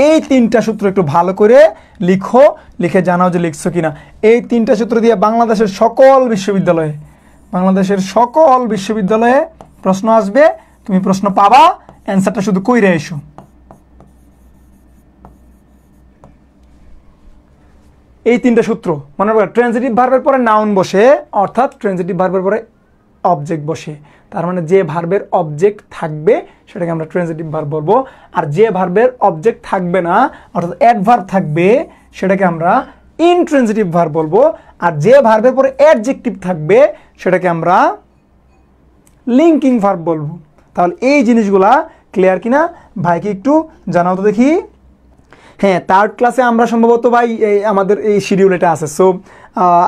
এই 3টা সূত্র একটু ভালো করে লিখো, লিখে জানাও যে লিখছো কিনা। এই 3টা সূত্র দিয়ে বাংলাদেশের সকল বিশ্ববিদ্যালয়ে প্রশ্ন আসবে, তুমি প্রশ্ন পাবা, অ্যান্সারটা শুধু কইরে এসো। এই 3টা সূত্র মনে রাখবে, ট্রানজিটিভ ভার্বের পরে নাউন বসে অর্থাৎ ট্রানজিটিভ ভার্বের পরে অবজেক্ট বসে। তার মানে যে ভার্বের অবজেক্ট থাকবে সেটাকে আমরা ট্রানজিটিভ ভার্ব বলবো, আর যে ভার্বের অবজেক্ট থাকবে না অর্থাৎ অ্যাডভার্ব থাকবে সেটাকে আমরা ইনট্রানজিটিভ ভার্ব বলবো, আর যে ভার্বের পরে অ্যাডজেক্টিভ থাকবে সেটাকে আমরা লিঙ্কিং ভার্ব বলবো। তাহলে এই জিনিসগুলা ক্লিয়ার কিনা ভাইকে একটু জানাও তো দেখি। হ্যাঁ, 3rd ক্লাসে আমরা সম্ভবত ভাই আমাদের এই শিডিউল এটা আছে, so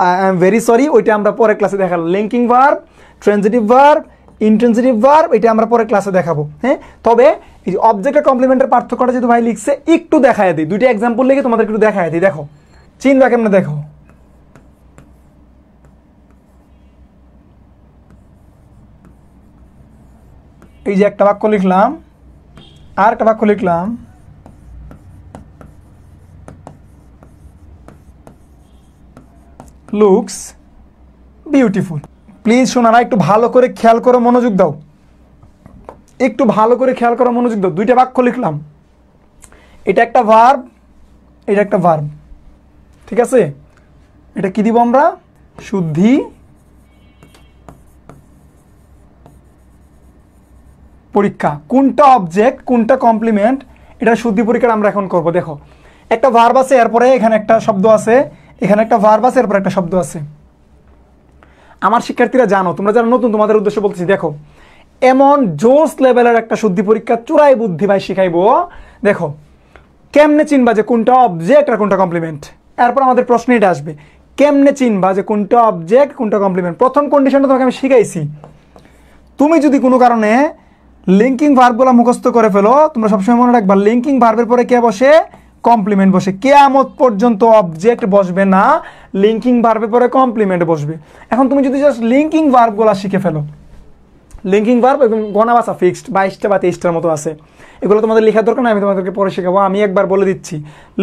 I am very sorry, ওইটা আমরা পরের ক্লাসে দেখাবো। Linking verb, transitive verb, intransitive verb, এটা আমরা পরের ক্লাসে দেখাবো। হ্যাঁ, তবে এই যে অবজেক্ট আর কমপ্লিমেন্টের পার্থক্যটা যেহেতু ভাই লিখছে, একটু দেখায় দিই, 2টা এক্সাম্পল লিখে তোমাদের একটু দেখায় দিই। দেখো চিনবা কেমনে, দেখো এই যে একটা বাক্য লিখলাম আর একটা বাক্য লিখলাম, লুকস বিউটিফুল। প্লিজ শোনারা একটু ভালো করে খেয়াল করো, মনোযোগ দাও, একটু ভালো করে খেয়াল করো, মনোযোগ দাও। 2টা বাক্য লিখলাম, এটা একটা ভার্ব, এটা একটা ভার্ব, ঠিক আছে? এটা কি দিব আমরা, শুদ্ধি পরীক্ষা। কোনটা অবজেক্ট কোনটা কমপ্লিমেন্ট, এটা শুদ্ধি পরীক্ষা আমরা এখন করব। দেখো একটা ভার্ব আছে, এরপরে এখানে একটা শব্দ আছে, এখানে একটা ভার্ব আছে, এরপর একটা শব্দ আছে। আমার শিক্ষার্থীরা জানো, তোমরা যারা নতুন তোমাদের উদ্দেশ্যে বলতেছি, দেখো এমন জোস লেভেলের একটা শুদ্ধি পরীক্ষা চূড়াই বুদ্ধি ভাই শিখাইবো। দেখো কেমনে চিনবা যে কোনটা অবজেক্ট আর কোনটা কমপ্লিমেন্ট? এরপর আমাদের প্রশ্ন এটা আসবে, কেমনে চিনবা যে কোনটা অবজেক্ট কোনটা কমপ্লিমেন্ট? প্রথম কন্ডিশনটা তোমাকে আমি শিখাইছি। তুমি যদি কোনো কারণে লিঙ্কিং ভার্বগুলো মুখস্থ করে ফেলো, তোমরা সবসময় মনে রাখবা লিঙ্কিং ভার্বের পরে কে বসে? কমপ্লিমেন্ট বসে। কিয়ামত পর্যন্ত অবজেক্ট বসবে না, লিঙ্কিং ভার্বের পরে কমপ্লিমেন্ট বসবে। এখন তুমি যদি জাস্ট লিঙ্কিং ভার্বগুলো শিখে ফেলো, লিঙ্কিং ভার্ব এবং গণা বাসা ফিক্সড 22টা বা 23টার মতো আছে, এগুলো তোমাদের লেখার দরকার না, আমি তোমাদেরকে পরে শেখাবো। আমি একবার বলে দিচ্ছি,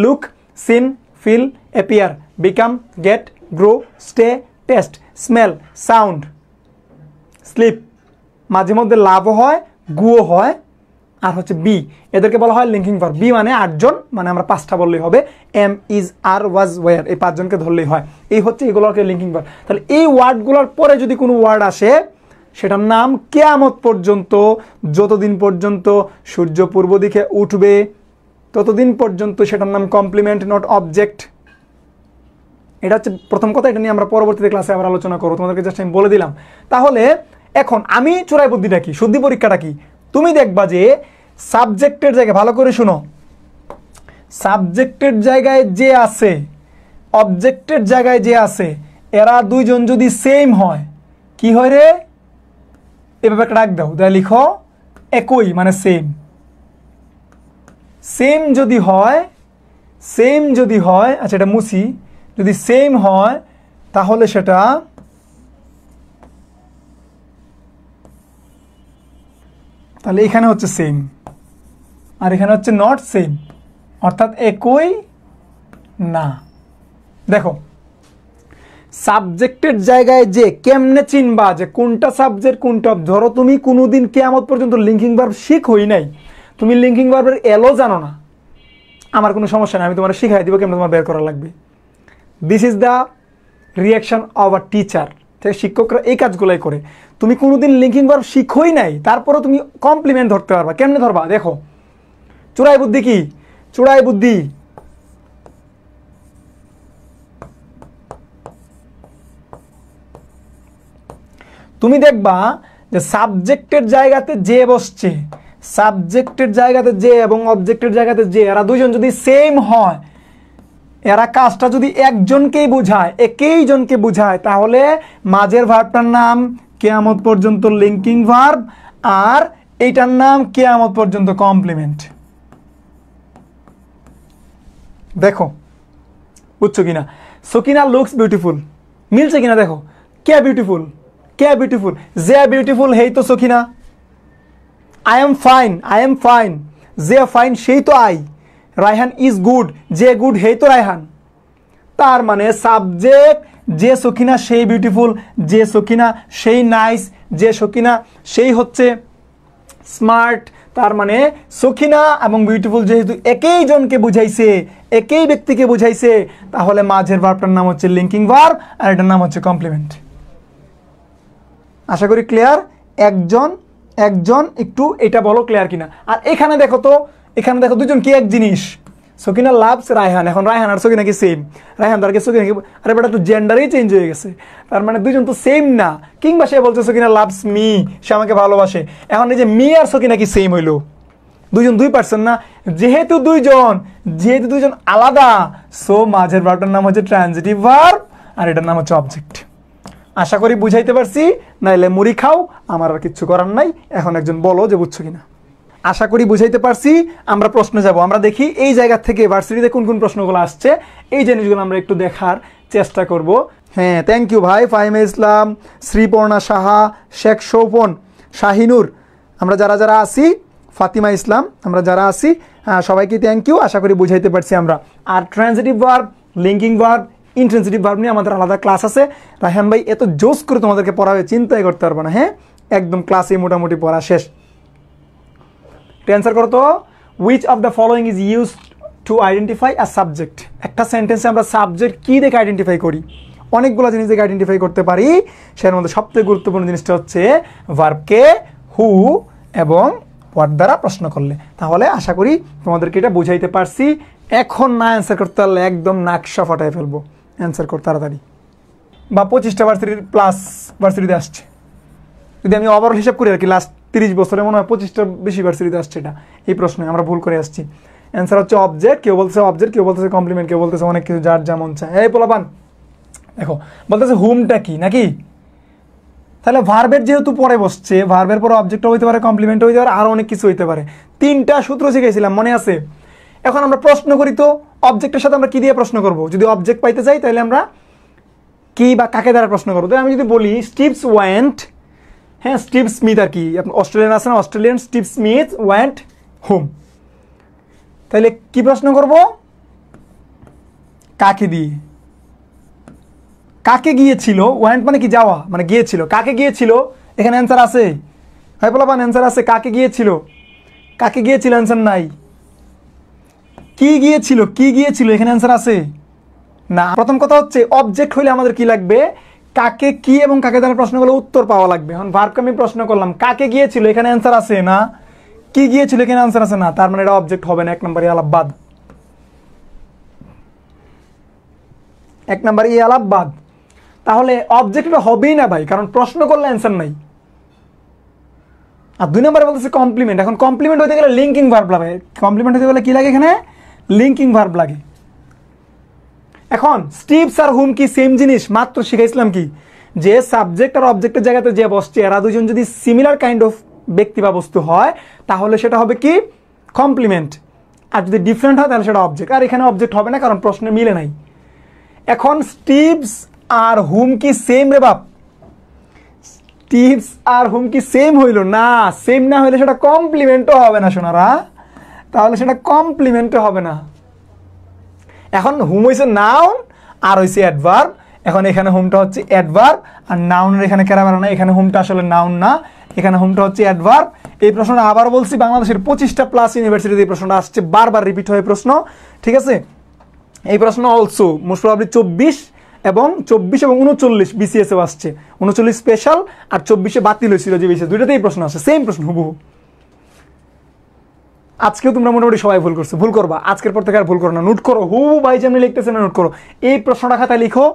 look, seem, feel, appear, become, get, grow, stay, taste, smell, sound, slip, মাঝে মধ্যে লাভও হয়, গুও হয়, আর হচ্ছে বি, এদেরকে বলা হয় লিঙ্কিং ভার্ব। বি মানে 8 জন, মানে আমরা 5টা বললেই হবে, am, is, are, was, were, এই 5 জনকে ধরলেই হয়। এই হচ্ছে এগুলোকে লিঙ্কিং ভার্ব। তাহলে এই ওয়ার্ডগুলোর পরে যদি কোনো ওয়ার্ড আসে, সেটার নাম কিয়ামত পর্যন্ত, যতদিন পর্যন্ত সূর্য পূর্ব দিকে উঠবে ততদিন পর্যন্ত সেটার নাম কমপ্লিমেন্ট, নট অবজেক্ট। এটা হচ্ছে প্রথম কথা। এটা নিয়ে আমরা পরবর্তীতে ক্লাসে আবার আলোচনা করবো, তোমাদেরকে জাস্ট আমি বলে দিলাম। তাহলে এখন আমি চোরাই বুদ্ধিটা কি, শুদ্ধি পরীক্ষাটা কি? তুমি দেখবা যে সাবজেক্টের জায়গায়, ভালো করে শুনো, সাবজেক্টের জায়গায় যে আছে, অবজেক্টের জায়গায় যে আছে, এরা দুইজন যদি সেম হয়, কি হয় রে? এভাবে একটা ডাক দাও, তাই লিখো একই, মানে সেম। সেম যদি হয়, সেম যদি হয়, আচ্ছা এটা মুছি, যদি সেম হয় তাহলে সেটা তাহলে এখানে হচ্ছে সেম আর এখানে হচ্ছে নট সেম, অর্থাৎ একই না। দেখো সাবজেক্টের জায়গায় যে, কেমনে চিনবা যে কোনটা সাবজেক্ট কোনটা? ধরো তুমি কোনোদিন কিয়ামত পর্যন্ত লিঙ্কিং ভার্ব শিখোই নাই, তুমি লিঙ্কিং ভার্বের এলো জানো না, আমার কোনো সমস্যা নেই, আমি তোমার শিখাই দিব কেমন তোমার বের করা লাগবে। This is the reaction of a teacher. শিক্ষকরা এই কাজগুলাই করে। তুমি কোনোদিন লিঙ্কিং ভার্ব শিখোই নাই, তারপরেও তুমি কমপ্লিমেন্ট ধরতে পারবা। কেমনে ধরবা? দেখো, চোরাই বুদ্ধি কি? চোরাই বুদ্ধি তুমি দেখবা যে সাবজেক্টের জায়গাতে যে বসছে, সাবজেক্টের জায়গাতে যে এবং অবজেক্টের জায়গাতে যে, এরা দুইজন যদি সেম হয়, এরা কাজটা যদি একজনকেই বোঝায়, একই জনকে বোঝায়, তাহলে মাঝের ভার্বটার নাম কিয়ামত পর্যন্ত লিঙ্কিং ভার্ব, আর এইটার নাম কিয়ামত পর্যন্ত কমপ্লিমেন্ট। দেখো বুঝছো কিনা? সকিনা লুকস বিউটিফুল, মিলছে কিনা? দেখো, কে বিউটিফুল? কে বিউটিফুল? যে বিউটিফুল হেই তো Sakina. I am fine, I am fine, যে ফাইন সেই তো আই। রায়হান ইজ গুড, যে গুড হেই তো রায়হান। তার মানে সাবজেক্ট যে সকিনা সেই বিউটিফুল, যে সকিনা সেই নাইস, যে সকিনা সেই হচ্ছে স্মার্ট। তার মানে সকিনা এবং বিউটিফুল যেহেতু একই জনকে বুঝাইছে, একই ব্যক্তিকে বুঝাইছে, তাহলে মাঝের ভার্বটার নাম হচ্ছে লিঙ্কিং ভার্ব আর এটার নাম হচ্ছে কমপ্লিমেন্ট। আশা করি ক্লিয়ার। একজন একজন একটু এটা বলো ক্লিয়ার কিনা। আর এখানে দেখো তো, এখানে দেখো দুজন কি এক জিনিস। সকিনা লাভস রায়হান, এখন রায়হান আর সকিনা কি সেম? রায়হান তার কি সকিনা কি? আরে বেটা তো জেন্ডারই চেঞ্জ হয়ে গেছে, তার মানে দুজন তো সেম না। কিংবা সে বলছে সকিনা লাভস মি, সে আমাকে ভালোবাসে, এখন এই যে মি আর সকিনা কি সেম হইলো? দুজন দুই পার্সন না? যেহেতু দুইজন আলাদা, সো মাঝের ভার্বটার নাম হচ্ছে ট্রানজিটিভ ভার্ব আর এটার নাম হচ্ছে অবজেক্ট। আশা করি বুঝাইতে পারছি, নাইলে মুড়ি খাও, আমার আর কিচ্ছু করার নাই। এখন একজন বলো যে বুঝছো কিনা। আশা করি বুঝাইতে পারছি। আমরা প্রশ্নে যাব, আমরা দেখি এই জায়গা থেকে ভার্সিটিতে কোন কোন প্রশ্নগুলো আসছে, এই জিনিসগুলো আমরা একটু দেখার চেষ্টা করব। হ্যাঁ, থ্যাংক ইউ ভাই। ফাহিমা ইসলাম, শ্রীপর্ণা সাহা, শেখ সৌপন, শাহিনুর, আমরা যারা যারা আছি, ফাতিমা ইসলাম, আমরা যারা আছি সবাইকে থ্যাংক ইউ। আশা করি বুঝাইতে পারছি আমরা। আর transitive verb, linking verb, intransitive verb নিয়ে আমাদের আলাদা ক্লাস আছে। রায়হান ভাই এত জোস করে তোমাদেরকে পড়াবে, চিন্তাই করতে পারবো না। হ্যাঁ, একদম ক্লাসে মোটামুটি পড়া শেষ। অ্যান্সার করো তো, which of the following is used to identify a subject? একটা সেন্টেন্সে আমরা সাবজেক্ট কি দেখে আইডেন্টিফাই করি? অনেকগুলো জিনিস দেখে আইডেন্টিফাই করতে পারি। সের মধ্যে সবথেকে গুরুত্বপূর্ণ জিনিসটা হচ্ছে ভার্বকে হু এবং হোয়াট দ্বারা প্রশ্ন করলে। তাহলে আশা করি তোমাদেরকে এটা বুঝাইতে পারছি। এখন না অ্যান্সার করতে পারলে একদম নাকশা ফাটাই ফেলবো। অ্যান্সার কর তাড়াতাড়ি। বা 25টা ভার্সিটির প্লাস ভার্সিটিতে আসছে, যদি আমি ওভারঅল হিসাব করি আর কি, লাস্ট 30 বছরে মনে হয় 25টার বেশি ভার্সিটিতে আসছে এটা, এই প্রশ্নে আমরা ভুল করে আসছি। অ্যান্সার হচ্ছে অবজেক্ট। কেউ বলতেছে অবজেক্ট, কেউ বলতেছে কমপ্লিমেন্ট, কেউ বলতেছে অনেক কিছু, যার যেমন চায়। এই পোলাপান দেখো বলতেছে হুমটা কি নাকি, তাহলে ভার্বের যেহেতু পরে বসছে, ভার্বের পরে অবজেক্টও হইতে পারে, কমপ্লিমেন্ট হইতে পারে, আরও অনেক কিছু হইতে পারে। 3টা সূত্র শিখেছিলাম মনে আছে। এখন আমরা প্রশ্ন করি তো অবজেক্টের সাথে আমরা কি দিয়ে প্রশ্ন করব? যদি অবজেক্ট পাইতে চাই তাহলে আমরা কি বা কাকে দ্বারা প্রশ্ন করবো? আমি যদি বলি স্টিভস ওয়েন্ট, হ্যাঁ স্টিভ স্মিথ আর কি, অস্ট্রেলিয়ান আছে না, Australian, Steve Smith went home, তাহলে কি প্রশ্ন করব? কাকে দিয়ে? কাকে গিয়েছিল, ওয়েন্ট মানে কি যাওয়া, মানে গিয়েছিল, কাকে গিয়েছিল? এখানে অ্যান্সার আছে, হয় পোলাপান অ্যান্সার আছে, কাকে গিয়েছিল? কাকে গিয়েছিল অ্যান্সার নাই। কি গিয়েছিল, কি গিয়েছিল এখানে অ্যান্সার আছে না। প্রথম কথা হচ্ছে অবজেক্ট হইলে আমাদের কি লাগবে? কাকে, কি এবং কাকে দ্বারা প্রশ্ন করলে উত্তর পাওয়া লাগবে। এখন ভার্বকে আমি প্রশ্ন করলাম কাকে গিয়েছিল, এখানে অ্যান্সার আছে না। কি গিয়েছিল, এখানে অ্যান্সার আছে না, তার মানে এটা অবজেক্ট হবে না। 1 নম্বর আলাপ বাদ, 1 নম্বর আলাপ বাদ। তাহলে অবজেক্ট হবেই না ভাই, কারণ প্রশ্ন করলে অ্যান্সার নাই। আর 2 নম্বরে বলতেছে কমপ্লিমেন্ট। এখন কমপ্লিমেন্ট হতে গেলে লিঙ্কিং ভার্ব লাগে। কমপ্লিমেন্ট হতে গেলে কি লাগে? এখানে লিঙ্কিং ভার্ব লাগে। এখন স্টিভস আর হুম কি সেম জিনিস? মাত্র শিখাইছিলাম কি, যে সাবজেক্ট আর অবজেক্টের জায়গাতে যে বসছে এরা দুজন যদি সিমিলার কাইন্ড অফ ব্যক্তি বা বস্তু হয় তাহলে সেটা হবে কি কমপ্লিমেন্ট, আর যদি ডিফারেন্ট হয় তাহলে সেটা অবজেক্ট। আর এখানে অবজেক্ট হবে না কারণ প্রশ্নে মিলে নাই। এখন স্টিভস আর হুম কি সেম রে বাপ? স্টিভস আর হুম কি সেম হইল না? সেম না হইলে সেটা কমপ্লিমেন্টও হবে না সোনারা, তাহলে সেটা কমপ্লিমেন্টও হবে না। এখন হুম হইছে নাউন আর হইছে অ্যাডভার্ব। এখন এখানে হুমটা হচ্ছে অ্যাডভার্ব আর নাউনের এখানে কেরাবেরা না, এখানে হুমটা আসলে নাউন না, এখানে হুমটা হচ্ছে অ্যাডভার্ব। এই প্রশ্নটা আবার বলছি, বাংলাদেশের 25টা প্লাস ইউনিভার্সিটিতে এই প্রশ্নটা আসছে, বারবার রিপিট হয়ে প্রশ্ন, ঠিক আছে। এই প্রশ্ন অলসো মোস্ট প্রবাবলি 24 এবং 39 বিসিএসও আসছে। 39 স্পেশাল আর 24-এ বাতিল হয়েছিল যে বিসিএস, দুইটাতেই প্রশ্ন আসছে, সেম প্রশ্ন হুবহু। আজকেও তোমরা মোটামুটি সবাই ভুল করছো, ভুল করবা, আজকের পর থেকে আর ভুল করো না। নোট করো, হু ভাই যেমনি লিখতেছে না নোট করো। এই প্রশ্নটা খাতায় লিখো,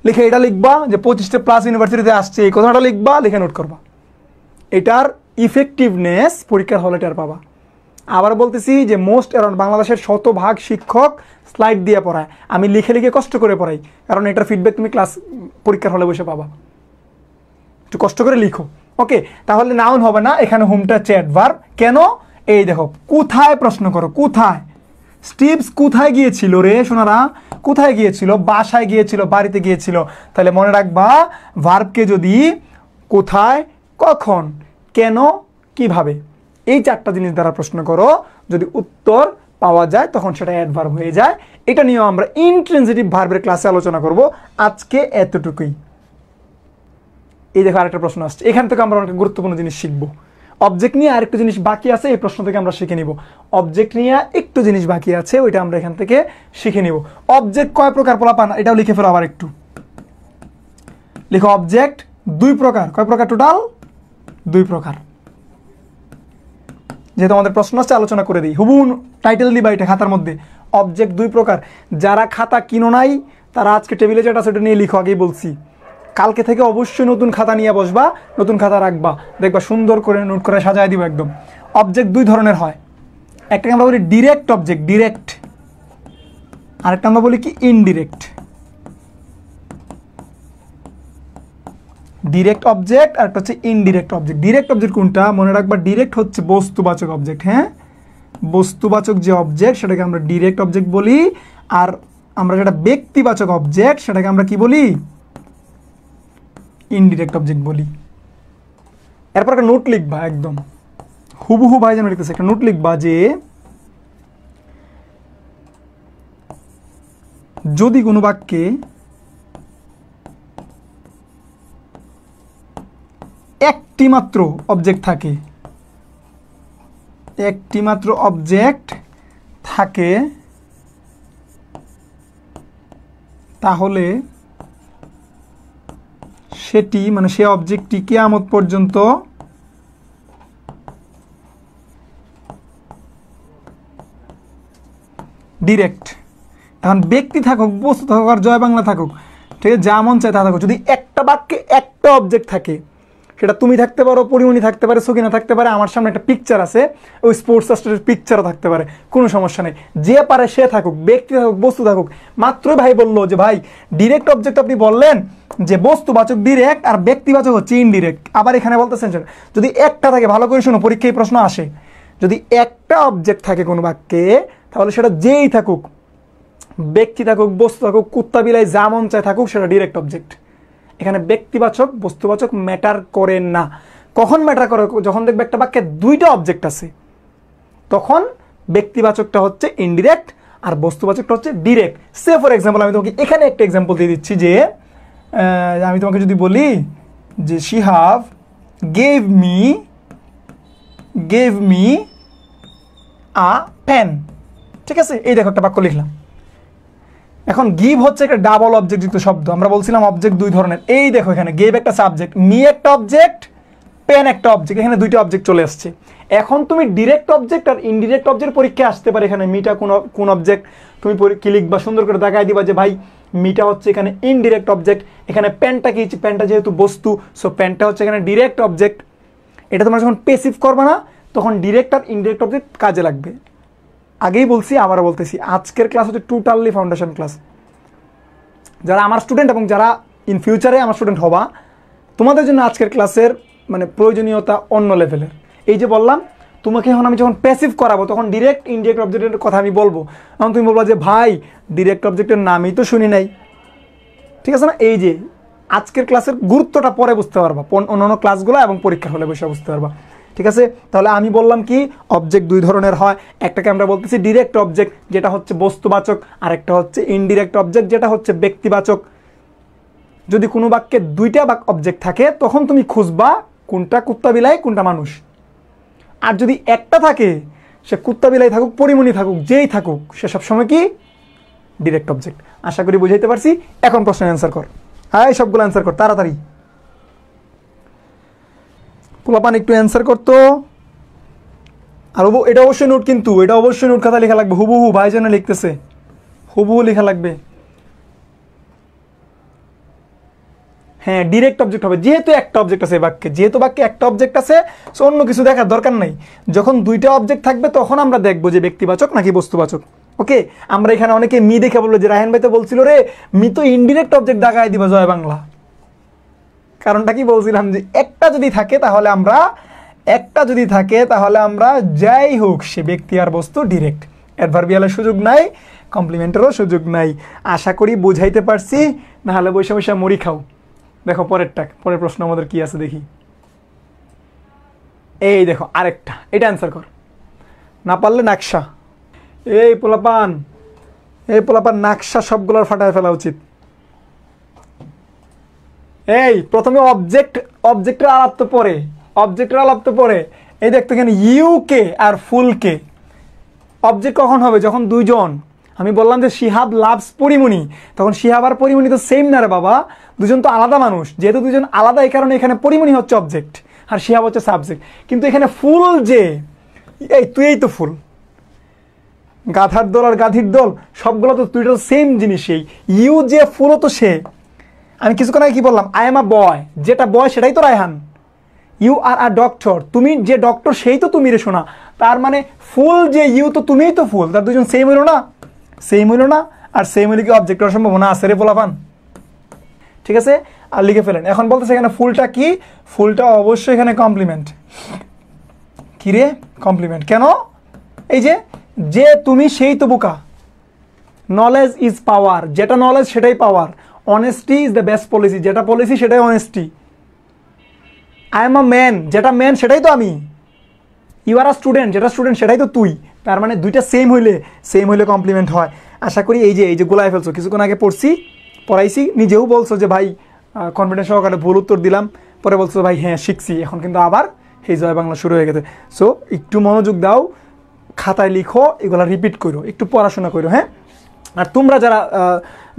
লিখে এটা লিখবা যে 25টা প্লাস ইউনিভার্সিটিতে আসছে, এই কথাটা লিখবা, লিখে নোট করবা। এটার ইফেক্টিভনেস পরীক্ষার হলে টের পাবা। আবার বলতেছি যে মোস্ট অ্যারাউন্ড বাংলাদেশের 100% শিক্ষক স্লাইড দিয়ে পড়ায়, আমি লিখে লিখে কষ্ট করে পড়াই, কারণ এটার ফিডব্যাক তুমি ক্লাস পরীক্ষার হলে বসে পাবা। একটু কষ্ট করে লিখো, ওকে। তাহলে নাউন হবে না, এখানে হোমটা হচ্ছে অ্যাডভার্ব। কেন? এই দেখো, কোথায় প্রশ্ন করো, কোথায়? স্টিভস কোথায় গিয়েছিল রে সোনারা? কোথায় গিয়েছিল? বাসায় গিয়েছিল, বাড়িতে গিয়েছিল। তাহলে মনে রাখবা ভার্বকে যদি কোথায়, কখন, কেন, কিভাবে, এই 4টা জিনিস দ্বারা প্রশ্ন করো, যদি উত্তর পাওয়া যায় তখন সেটা অ্যাডভার্ব হয়ে যায়। এটা নিয়েও আমরা ইন্ট্রানজিটিভ ভার্বের ক্লাসে আলোচনা করব। আজকে এতটুকুই। এই দেখো আরেকটা প্রশ্ন আসছে, এখান থেকে আমরা অনেক গুরুত্বপূর্ণ জিনিস শিখবো। অবজেক্ট নিয়ে আরেকটা জিনিস বাকি আছে, এই প্রশ্ন থেকে আমরা শিখে নিব। অবজেক্ট নিয়ে একটু জিনিস বাকি আছে, ওইটা আমরা এখান থেকে শিখে নিব। অবজেক্ট কয় প্রকার পোলাপান? এটাও লিখে ফেলো আবার একটু লিখো। অবজেক্ট 2 প্রকার। কয় প্রকার টোটাল? 2 প্রকার। যেহেতু আমাদের প্রশ্ন আসছে আলোচনা করে দিই, হুবুন টাইটেল দিবা এটা খাতার মধ্যে। অবজেক্ট 2 প্রকার। যারা খাতা কিনো নাই তারা আজকে টেবিলে যেটা সেটা নিয়ে লিখো, আগেই বলছি। কালকে থেকে অবশ্যই নতুন খাতা নিয়ে বসবা, নতুন খাতা রাখবা, দেখবা সুন্দর করে নোট করে সাজায় দিব একদম। অবজেক্ট 2 ধরনের হয়। একটাকে আমরা বলি ডিরেক্ট অবজেক্ট, ডিরেক্ট। আরেকটা আমরা বলি কি ইনডিরেক্ট। ডিরেক্ট অবজেক্ট আর একটা হচ্ছে ইনডিরেক্ট অবজেক্ট। ডিরেক্ট অবজেক্ট কোনটা? মনে রাখবা, ডিরেক্ট হচ্ছে বস্তুবাচক অবজেক্ট। হ্যাঁ, বস্তুবাচক যে অবজেক্ট সেটাকে আমরা ডিরেক্ট অবজেক্ট বলি। আর আমরা যেটা ব্যক্তিবাচক অবজেক্ট সেটাকে আমরা কি বলি? ইনডিরেক্ট অবজেক্ট বলি। এরপর একটা নোট লিখবা, একদম হুবহু ভাই যেন লিখতেছে, একটা নোট লিখবা যে যদি কোনো বাক্যে একটি মাত্র অবজেক্ট থাকে, একটি মাত্র অবজেক্ট থাকে, তাহলে সেটি মানে সে অবজেক্টটি কিয়ামত পর্যন্ত ডিরেক্ট। এখন ব্যক্তি থাকুক, বস্তু থাকুক, আর জয় বাংলা থাকুক, ঠিক আছে, যা মন চায় তা থাকুক, যদি একটা বাক্যে একটা অবজেক্ট থাকে সেটা তুমি থাকতে পারো, পরিমণি থাকতে পারে, সকিনা থাকতে পারে, আমার সামনে একটা পিকচার আছে, ওই স্পোর্টস স্টারের পিকচারও থাকতে পারে, কোনো সমস্যা নেই। যে পারে সে থাকুক, ব্যক্তি থাকুক, বস্তু থাকুক। মাত্রই ভাই বললো যে ভাই ডিরেক্ট অবজেক্ট আপনি বললেন যে বস্তুবাচক ডিরেক্ট আর ব্যক্তিবাচক হচ্ছে ইনডিরেক্ট। আবার এখানে বলতেছেন যদি একটা থাকে, ভালো করে শোনো, পরীক্ষায় প্রশ্ন আসে, যদি একটা অবজেক্ট থাকে কোনো বাক্যে, তাহলে সেটা যেই থাকুক, ব্যক্তি থাকুক, বস্তু থাকুক, কুত্তা বিলাই যা মন চায় থাকুক, সেটা ডিরেক্ট অবজেক্ট। এখানে ব্যক্তিবাচক বস্তুবাচক ম্যাটার করে না। কখন ম্যাটার করে? যখন দেখবে একটা বাক্যে দুইটা অবজেক্ট আছে, তখন ব্যক্তিবাচকটা হচ্ছে ইনডিরেক্ট আর বস্তুবাচকটা হচ্ছে ডিরেক্ট। সে ফর এক্সাম্পল আমি তোমাকে এখানে একটা এক্সাম্পল দিয়ে দিচ্ছি যে আমি তোমাকে যদি বলি যে Shihab gave me a pen, ঠিক আছে? এই দেখো একটা বাক্য লিখলাম। এখন গিভ হচ্ছে একটা ডাবল অবজেক্ট যুক্ত শব্দ। আমরা বলছিলাম অবজেক্ট দুই ধরনের। এই দেখো এখানে গেভ একটা সাবজেক্ট, মি একটা অবজেক্ট, পেন একটা অবজেক্ট, এখানে দুইটা অবজেক্ট চলে আসছে। এখন তুমি ডিরেক্ট অবজেক্ট আর ইনডিরেক্ট অবজেক্ট পরীক্ষা আসতে পারে। এখানে মিটা কোন অবজেক্ট, তুমি কি লিখবা, সুন্দর করে দেখাই দিবা যে ভাই মিটা হচ্ছে এখানে ইনডিরেক্ট অবজেক্ট, এখানে পেনটা কি, পেনটা যেহেতু বস্তু, সো পেনটা হচ্ছে এখানে ডিরেক্ট অবজেক্ট। এটা তোমরা যখন পেসিভ করবে না, তখন ডিরেক্ট আর ইনডিরেক্ট অবজেক্ট কাজে লাগবে। আগেই বলছি, আবারও বলতেছি, আজকের ক্লাস হচ্ছে টোটালি ফাউন্ডেশন ক্লাস। যারা আমার স্টুডেন্ট এবং যারা ইন ফিউচারে আমার স্টুডেন্ট হবা, তোমাদের জন্য আজকের ক্লাসের মানে প্রয়োজনীয়তা অন্য লেভেলের। এই যে বললাম, তোমাকে এখন আমি যখন প্যাসিভ করাবো, তখন ডিরেক্ট ইনডিরেক্ট অবজেক্টের কথা আমি বলবো। এখন তুমি বলবো যে ভাই ডিরেক্ট অবজেক্টের নামই তো শুনি নাই, ঠিক আছে না? এই যে আজকের ক্লাসের গুরুত্বটা পরে বুঝতে পারবা, অন্যান্য ক্লাসগুলো এবং পরীক্ষা হলে বসে বুঝতে পারবা, ঠিক আছে? তাহলে আমি বললাম কি, অবজেক্ট দুই ধরনের হয়। একটাকে আমরা বলতেছি ডিরেক্ট অবজেক্ট, যেটা হচ্ছে বস্তুবাচক, আর একটা হচ্ছে ইনডিরেক্ট অবজেক্ট, যেটা হচ্ছে ব্যক্তিবাচক। যদি কোনো বাক্যে দুইটা অবজেক্ট থাকে, তখন তুমি খুঁজবা কোনটা কুত্তা বিলাই, কোনটা মানুষ। আর যদি একটা থাকে, সে কুত্তা বিলাই থাকুক, পরিমণি থাকুক, যেই থাকুক, সে সবসময় কি ডিরেক্ট অবজেক্ট। আশা করি বুঝাইতে পারছি। এখন প্রশ্নের অ্যান্সার কর। হ্যাঁ, সবগুলো অ্যান্সার কর তাড়াতাড়ি। পোলাপান একটু অ্যান্সার করতো। আর এটা অবশ্যই নোট, কিন্তু এটা অবশ্যই নোট খাতা লেখা লাগবে, হুবহু ভাইজান লিখতেছে, হুবহু লেখা লাগবে। হ্যাঁ, ডিরেক্ট অবজেক্ট হবে, যেহেতু একটা অবজেক্ট আছে বাক্যে, যেহেতু বাক্যে একটা অবজেক্ট আছে, সো অন্য কিছু দেখার দরকার নাই। যখন দুইটা অবজেক্ট থাকবে, তখন আমরা দেখবো যে ব্যক্তিবাচক নাকি বস্তুবাচক। ওকে, আমরা এখানে অনেকে মি দেখে বললো যে রায়হান ভাই তো বলছিল রে মি তো ইনডিরেক্ট অবজেক্ট দেখায় দিবা জয় বাংলা। কারণটা কি বলছিলাম, যে একটা যদি থাকে তাহলে আমরা যাই হোক সে ব্যক্তি আর বস্তু ডিরেক্ট, অ্যাডভার্বিয়ালের সুযোগ নাই, কমপ্লিমেন্টেরও সুযোগ নাই। আশা করি বুঝাইতে পারছি, নাহলে বসে বসে মরি খাও। দেখো পরের প্রশ্ন আমাদের কি আছে দেখি। এই দেখো আরেকটা, এটা অ্যান্সার কর, না পারলে নাকশা। এই পোলাপান নাকশা সবগুলোর ফাটায় ফেলা উচিত। এই প্রথমে অবজেক্টের আলাপ তো পরে। এই দেখতো এখানে you K R full K. Object কখন হবে? যখন দুইজন। আমি বললাম যে শিহাব লাভস পরিমণি, তখন শিহাব আর পরিমণি তো সেম না রে বাবা, দুজন তো আলাদা মানুষ। যেহেতু দুজন আলাদা, এই কারণে এখানে পরিমণি হচ্ছে অবজেক্ট আর শিহাব হচ্ছে সাবজেক্ট। কিন্তু এখানে ফুল যে, এই তুই তো ফুল, গাধার দল আর গাধির দল সবগুলো তো তুই তো সেম জিনিস। এই ইউ যে ফুলও তো সে। আমি কিছুক্ষণ আগে কি বললাম, আই এম আ বয়, যেটা বয় সেটাই তো Raihan. You are a doctor, তুমি যে ডক্টর সেই তো তুমি রে শোনা। তার মানে ফুল যে ইউ তো তুমিই তো ফুল, তার দুজন সেম হইল না? আর সেম হইলে কি অবজেক্ট হওয়ার সম্ভাবনা আছে রে পোলাপান? ঠিক আছে, আর লিখে ফেলেন। এখন বলতেছে এখানে ফুলটা কি? ফুলটা অবশ্যই এখানে কমপ্লিমেন্ট। কি রে কমপ্লিমেন্ট কেন? এই যে তুমি সেই তো বোকা। নলেজ ইজ পাওয়ার, যেটা নলেজ সেটাই power. Honesty is the best policy, যেটা পলিসি সেটাই honesty. I am a man, যেটা ম্যান সেটাই তো আমি। ইউ আর আ স্টুডেন্ট, যেটা স্টুডেন্ট সেটাই তো তুই। তার মানে দুইটা সেম হইলে কমপ্লিমেন্ট হয়। আশা করি এই যে গোলায় ফেলছো, কিছুক্ষণ আগে পড়াইছি, নিজেও বলছো যে ভাই কনফিডেন্স সহকারে ভুল উত্তর দিলাম, পরে বলছো ভাই হ্যাঁ শিখছি। এখন কিন্তু আবার এই জয় বাংলা শুরু হয়ে গেছে। সো একটু মনোযোগ দাও, খাতায় লিখো, এগুলা রিপিট করো, একটু পড়াশোনা করো। হ্যাঁ, আর তোমরা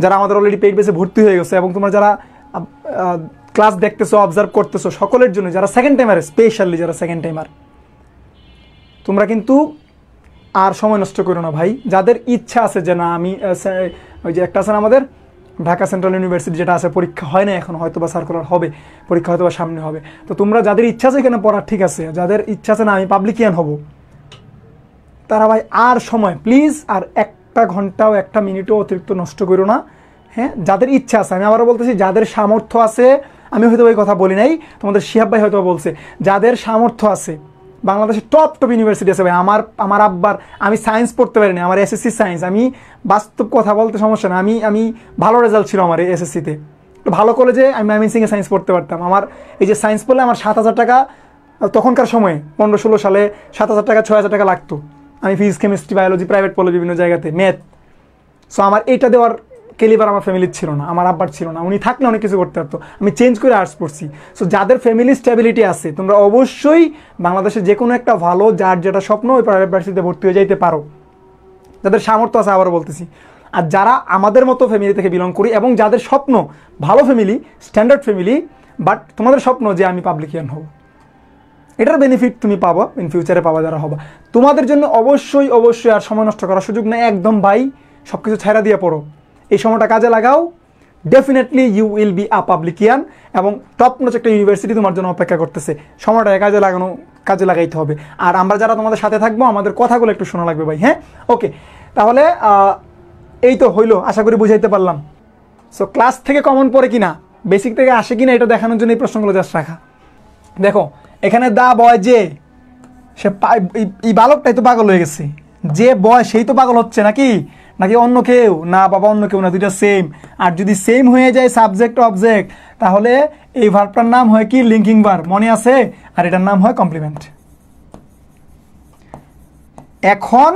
যারা আমাদের অলরেডি পেইড বেসে ভর্তি হয়ে গেছে এবং তোমরা যারা ক্লাস দেখতেছো, অবজার্ভ করতেছো, সকলের জন্য, যারা সেকেন্ড টাইমার, স্পেশালি যারা সেকেন্ড টাইমার, তোমরা কিন্তু আর সময় নষ্ট করো না ভাই। যাদের ইচ্ছা আছে যে না আমি ওই যে একটা আছে না আমাদের ঢাকা সেন্ট্রাল ইউনিভার্সিটি যেটা আছে, পরীক্ষা হয় না এখন, হয়তো বা সার্কুলার হবে, পরীক্ষা হয়তো বা সামনে হবে। তো তোমরা যাদের ইচ্ছা আছে এখানে পড়ার, ঠিক আছে, যাদের ইচ্ছা আছে না আমি পাবলিকিয়ান হব, তারা ভাই আর সময় প্লিজ আর 1 ঘন্টাও 1 মিনিটও অতিরিক্ত নষ্ট করো না। হ্যাঁ, যাদের ইচ্ছা আছে, আমি আবারও বলতেছি, যাদের সামর্থ্য আছে, আমি হয়তো ওই কথা বলি নাই, তোমাদের শিহাব ভাই হয়তো বলছে, যাদের সামর্থ্য আছে, বাংলাদেশের টপ ইউনিভার্সিটি আছে ভাই। আমার আব্বার, আমি সায়েন্স পড়তে পারিনি, আমার এসএসসি সায়েন্স, আমি বাস্তব কথা বলতে সমস্যা না, আমি ভালো রেজাল্ট ছিল আমার এসএসসিতে, ভালো কলেজে আমি ময়মনসিংহে সায়েন্স পড়তে পারতাম। আমার এই যে সায়েন্স পড়লে আমার 7,000 টাকা তখনকার সময়ে 15-16 সালে 7,000 টাকা 6,000 টাকা লাগতো। আমি ফিজিক্স, কেমিস্ট্রি, বায়োলজি প্রাইভেট পড়লে বিভিন্ন জায়গাতে, ম্যাথ। সো আমার এইটা দেওয়ার ক্যালিবার আমার ফ্যামিলির ছিল না, আমার আব্বার ছিল না, উনি থাকলে অনেক কিছু করতে পারতো, আমি চেঞ্জ করে আর্টস পড়ছি। সো যাদের ফ্যামিলি স্টেবিলিটি আছে, তোমরা অবশ্যই বাংলাদেশে যে কোনো একটা ভালো, যার যেটা স্বপ্ন, ওই প্রাইভেট ভার্সিটিতে ভর্তি হয়ে যাইতে পারো, যাদের সামর্থ্য আছে, আবারও বলতেছি। আর যারা আমাদের মতো ফ্যামিলি থেকে বিলং করি, এবং যাদের স্বপ্ন ভালো ফ্যামিলি, স্ট্যান্ডার্ড ফ্যামিলি, বাট তোমাদের স্বপ্ন যে আমি পাবলিকিয়ান হব, এটার বেনিফিট তুমি পাবা, ইন ফিউচারে পাবা যারা হবা, তোমাদের জন্য অবশ্যই অবশ্যই আর সময় নষ্ট করার সুযোগ নেই একদম ভাই। সব কিছু ছাইড়া দিয়ে পড়ো, এই সময়টা কাজে লাগাও, definitely you will be a publician, এবং টপ নচ একটা ইউনিভার্সিটি তোমার জন্য অপেক্ষা করতেছে। সময়টা কাজে লাগাইতে হবে। আর আমরা যারা তোমাদের সাথে থাকবো, আমাদের কথাগুলো একটু শোনা লাগবে ভাই। হ্যাঁ, ওকে, তাহলে এই তো হইলো, আশা করি বুঝাইতে পারলাম। সো ক্লাস থেকে কমন পড়ে কিনা, বেসিক থেকে আসে কিনা, এটা দেখানোর জন্য এই প্রশ্নগুলো জাস্ট রাখা। দেখো এখানে দা বয় যে, সে এই বালকটাই তো পাগল হয়ে গেছে, যে বয় সেই তো পাগল হচ্ছে নাকি অন্য কেউ? না বাবা, অন্য কেউ না, দুইটা সেম। আর যদি সেম হয়ে যায় সাবজেক্ট অবজেক্ট, তাহলে এই ভার্বটার নাম হয় কি? লিঙ্কিং ভার্ব, মনে আছে? আর এটার নাম হয় কমপ্লিমেন্ট। এখন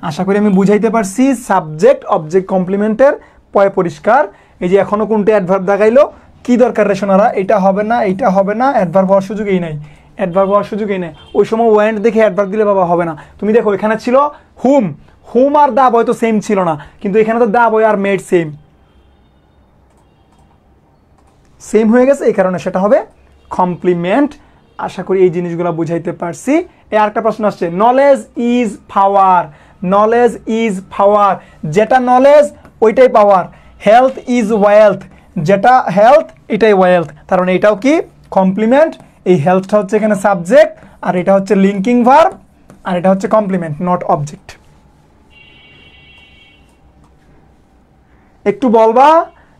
আশা করি আমি বুঝাইতে পারছি সাবজেক্ট অবজেক্ট কমপ্লিমেন্টের পয় পরিষ্কার। এই যে এখনো কোনটা অ্যাডভার্ব দেখাইলো, কি দরকার রে সোনারা? এটা হবে না, এইটা হবে না, অ্যাডভার্ব হওয়ার সুযোগই নাই, অ্যাডভার্ব হওয়ার সুযোগই নেই। ওই সময় ওয়েন্ট দেখে অ্যাডভার্ব দিলে বাবা হবে না। তুমি দেখো এখানে ছিল হুম, হুম আর দা বয় তো সেম ছিল না, কিন্তু এখানে তো দা বয় আর মেড সেম হয়ে গেছে, এই কারণে সেটা হবে কমপ্লিমেন্ট। আশা করি এই জিনিসগুলো বুঝাইতে পারছি। এই আরেকটা প্রশ্ন আসছে, knowledge is power, knowledge is power, যেটা নলেজ ওইটাই পাওয়ার। হেলথ ইজ ওয়েলথ, যেটা হেলথ এটাই ওয়েলথ, কারণ এটাও কি? কমপ্লিমেন্ট। এই হেলথটা হচ্ছে এখানে সাবজেক্ট, আর এটা হচ্ছে লিঙ্কিং ভার্ব, আর এটা হচ্ছে কমপ্লিমেন্ট, নট অবজেক্ট। একটু বলবা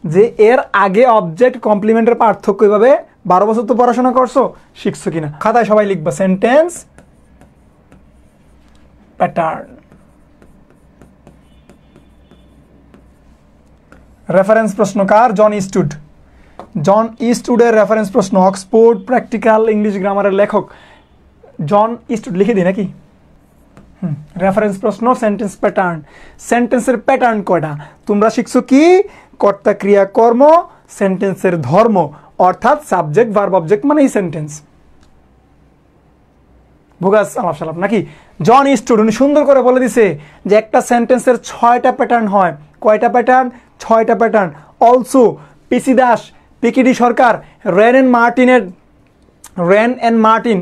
যে এর আগে অবজেক্ট কমপ্লিমেন্টের পার্থক্য এভাবে 12 বছর তো পড়াশোনা করছো, শিখছো কিনা? খাতায় সবাই লিখবা সেন্টেন্স প্যাটার্ন। রেফারেন্স প্রশ্ন কার? জন ইস্টউড। জন ইস্টউডের রেফারেন্স প্রশ্ন, অক্সফোর্ড প্র্যাকটিক্যাল ইংলিশ গ্রামারের লেখক জন ইস্টউড, লিখে দিই নাকি? রেফারেন্স প্রশ্ন, সেন্টেন্স প্যাটার্ন। সেন্টেন্সের প্যাটার্ন কয়টা? তোমরা শিখছো কি? কর্তা ক্রিয়া কর্ম, সেন্টেন্সের ধর্ম, অর্থাৎ সাবজেক্ট ভার্ব অবজেক্ট মানে এই সেন্টেন্স। ভুগাস আলাপ সালাপ নাকি? জন ইস্টউড উনি সুন্দর করে বলে দিছে যে একটা সেন্টেন্সের 6টা প্যাটার্ন হয়। কয়টা প্যাটার্ন? 6টা pattern. Also PC Das, PKD Sarkar, Wren and Martin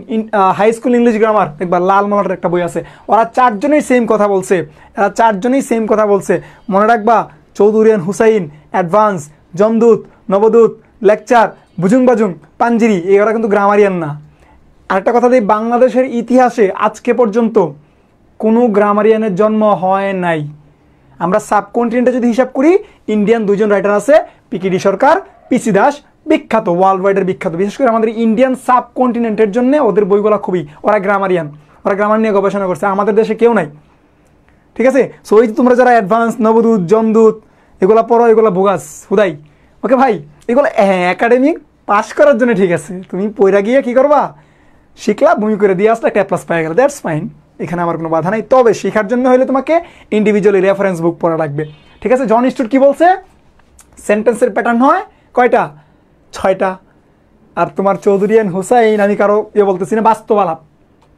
high school English grammar, দেখবা লাল মালার একটা বই আছে, ওরা 4 জনেই সেম কথা বলছে। এরা 4 জনেই সেম কথা বলছে, মনে রাখবা। চৌধুরিয়ান হুসাইন, অ্যাডভান্স, জমদূত, নবদূত, লেকচার, বুজুং বাজুং, পাঞ্জিরি, এরা কিন্তু গ্রামারিয়ান না। আরেকটা কথা দিই, বাংলাদেশের ইতিহাসে আজকে পর্যন্ত কোনো গ্রামারিয়ানের জন্ম হয় নাই। আমরা সাবকন্টিনেন্টে যদি হিসাব করি, ইন্ডিয়ান 2জন রাইটার আছে, পিকিডি সরকার, পিসি দাস, বিখ্যাত, ওয়ার্ল্ড ওয়াইডের বিখ্যাত। বিশেষ করে আমাদের ইন্ডিয়ান সাবকন্টিনেন্টের জন্য ওদের বইগুলো খুবই, ওরা গ্রামারিয়ান, ওরা গ্রামার নিয়ে গবেষণা করছে, আমাদের দেশে কেউ নাই। ঠিক আছে? সো এই যে তোমরা যারা অ্যাডভান্স, নবদূত, জমদূত এগুলা পড়ো, এগুলো ভোগাস হুদাই। ওকে ভাই, এগুলো একাডেমিক পাস করার জন্য ঠিক আছে, তুমি পয়রা গিয়ে কি করবা? শিখলা, বমি করে দিয়ে আসলে একটা প্লাস পেয়ে গেল, দ্যাটস ফাইন, এখানে আমার কোনো বাধা নাই। তবে শেখার জন্য হলে তোমাকে ইন্ডিভিজুয়ালি রেফারেন্স বুক পড়া লাগবে। ঠিক আছে? জন ইস্টউড কি বলছে? সেন্টেন্সের প্যাটার্ন হয় কয়টা? 6টা। আর তোমার চৌধুরিয়ান হুসাইন, আমি কারো বলতেছি না, বাস্তব আলাপ,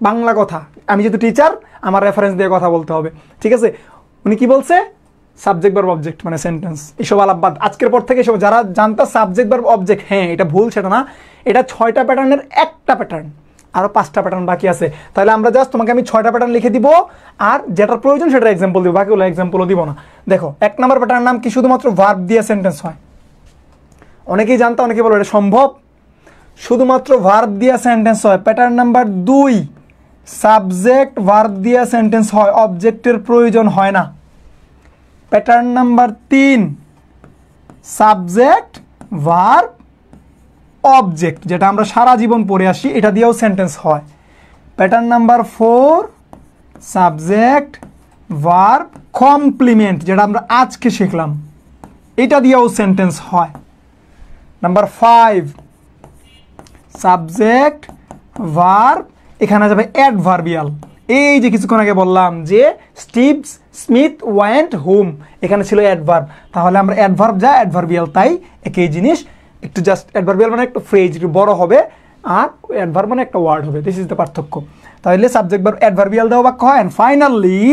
বাংলা কথা। আমি যেহেতু টিচার, আমার রেফারেন্স দিয়ে কথা বলতে হবে। ঠিক আছে? উনি কি বলছে? সাবজেক্ট ভার্ব অবজেক্ট মানে সেন্টেন্স, এসব আলাপ বাদ। আজকের পর থেকে এসব যারা জানতা সাবজেক্ট ভার্ব অবজেক্ট, হ্যাঁ এটা ভুল, সেটা না, এটা 6টা প্যাটার্নের একটা প্যাটার্ন। আরও 5টা প্যাটার্ন বাকি আছে। তাহলে আমরা জাস্ট তোমাকে আমি 6টা প্যাটার্ন লিখে দিব, আর যেটার প্রয়োজন সেটার এক্সাম্পল দিব, বাকিগুলো এক্সাম্পলও দিব না। দেখো 1 নম্বর প্যাটার্ন নাম কি? শুধুমাত্র ভার্ব দিয়ে সেন্টেন্স হয়। অনেকেই জানতো, অনেকেই বলো এটা সম্ভব, শুধুমাত্র ভার্ব দিয়ে সেন্টেন্স হয়। প্যাটার্ন নাম্বার 2 সাবজেক্ট ভার্ব দিয়ে সেন্টেন্স হয়, অবজেক্টের প্রয়োজন হয় না। Pattern number 3 subject verb object, যেটা আমরা সারা জীবন পড়ে আসি, এটা দিয়েও সেন্টেন্স হয়। Pattern number 4 subject verb complement, যেটা আমরা আজকে শিখলাম, এটা দিয়েও সেন্টেন্স হয়। নাম্বার 5 সাবজেক্ট ভার্ব, এখানে যাবে অ্যাডভার্বিয়াল। এই যে কিছুক্ষণ আগে বললাম যে স্টিভ স্মিথ ওয়েন্ট হোম, এখানে ছিল অ্যাডভার্ব, তাহলে আমরা অ্যাডভার্ব যা অ্যাডভার্বিয়াল তাই, একই জিনিস, একটু জাস্ট অ্যাডভার্বিয়াল মানে একটু ফ্রেজ একটু বড় হবে, আর অ্যাডভার্ব মানে একটা ওয়ার্ড হবে। দিস ইজ দ্য পার্থক্য। তাহলে সাবজেক্ট ভার্ব অ্যাডভার্বিয়াল দেওয়া বাক্য হয়। And finally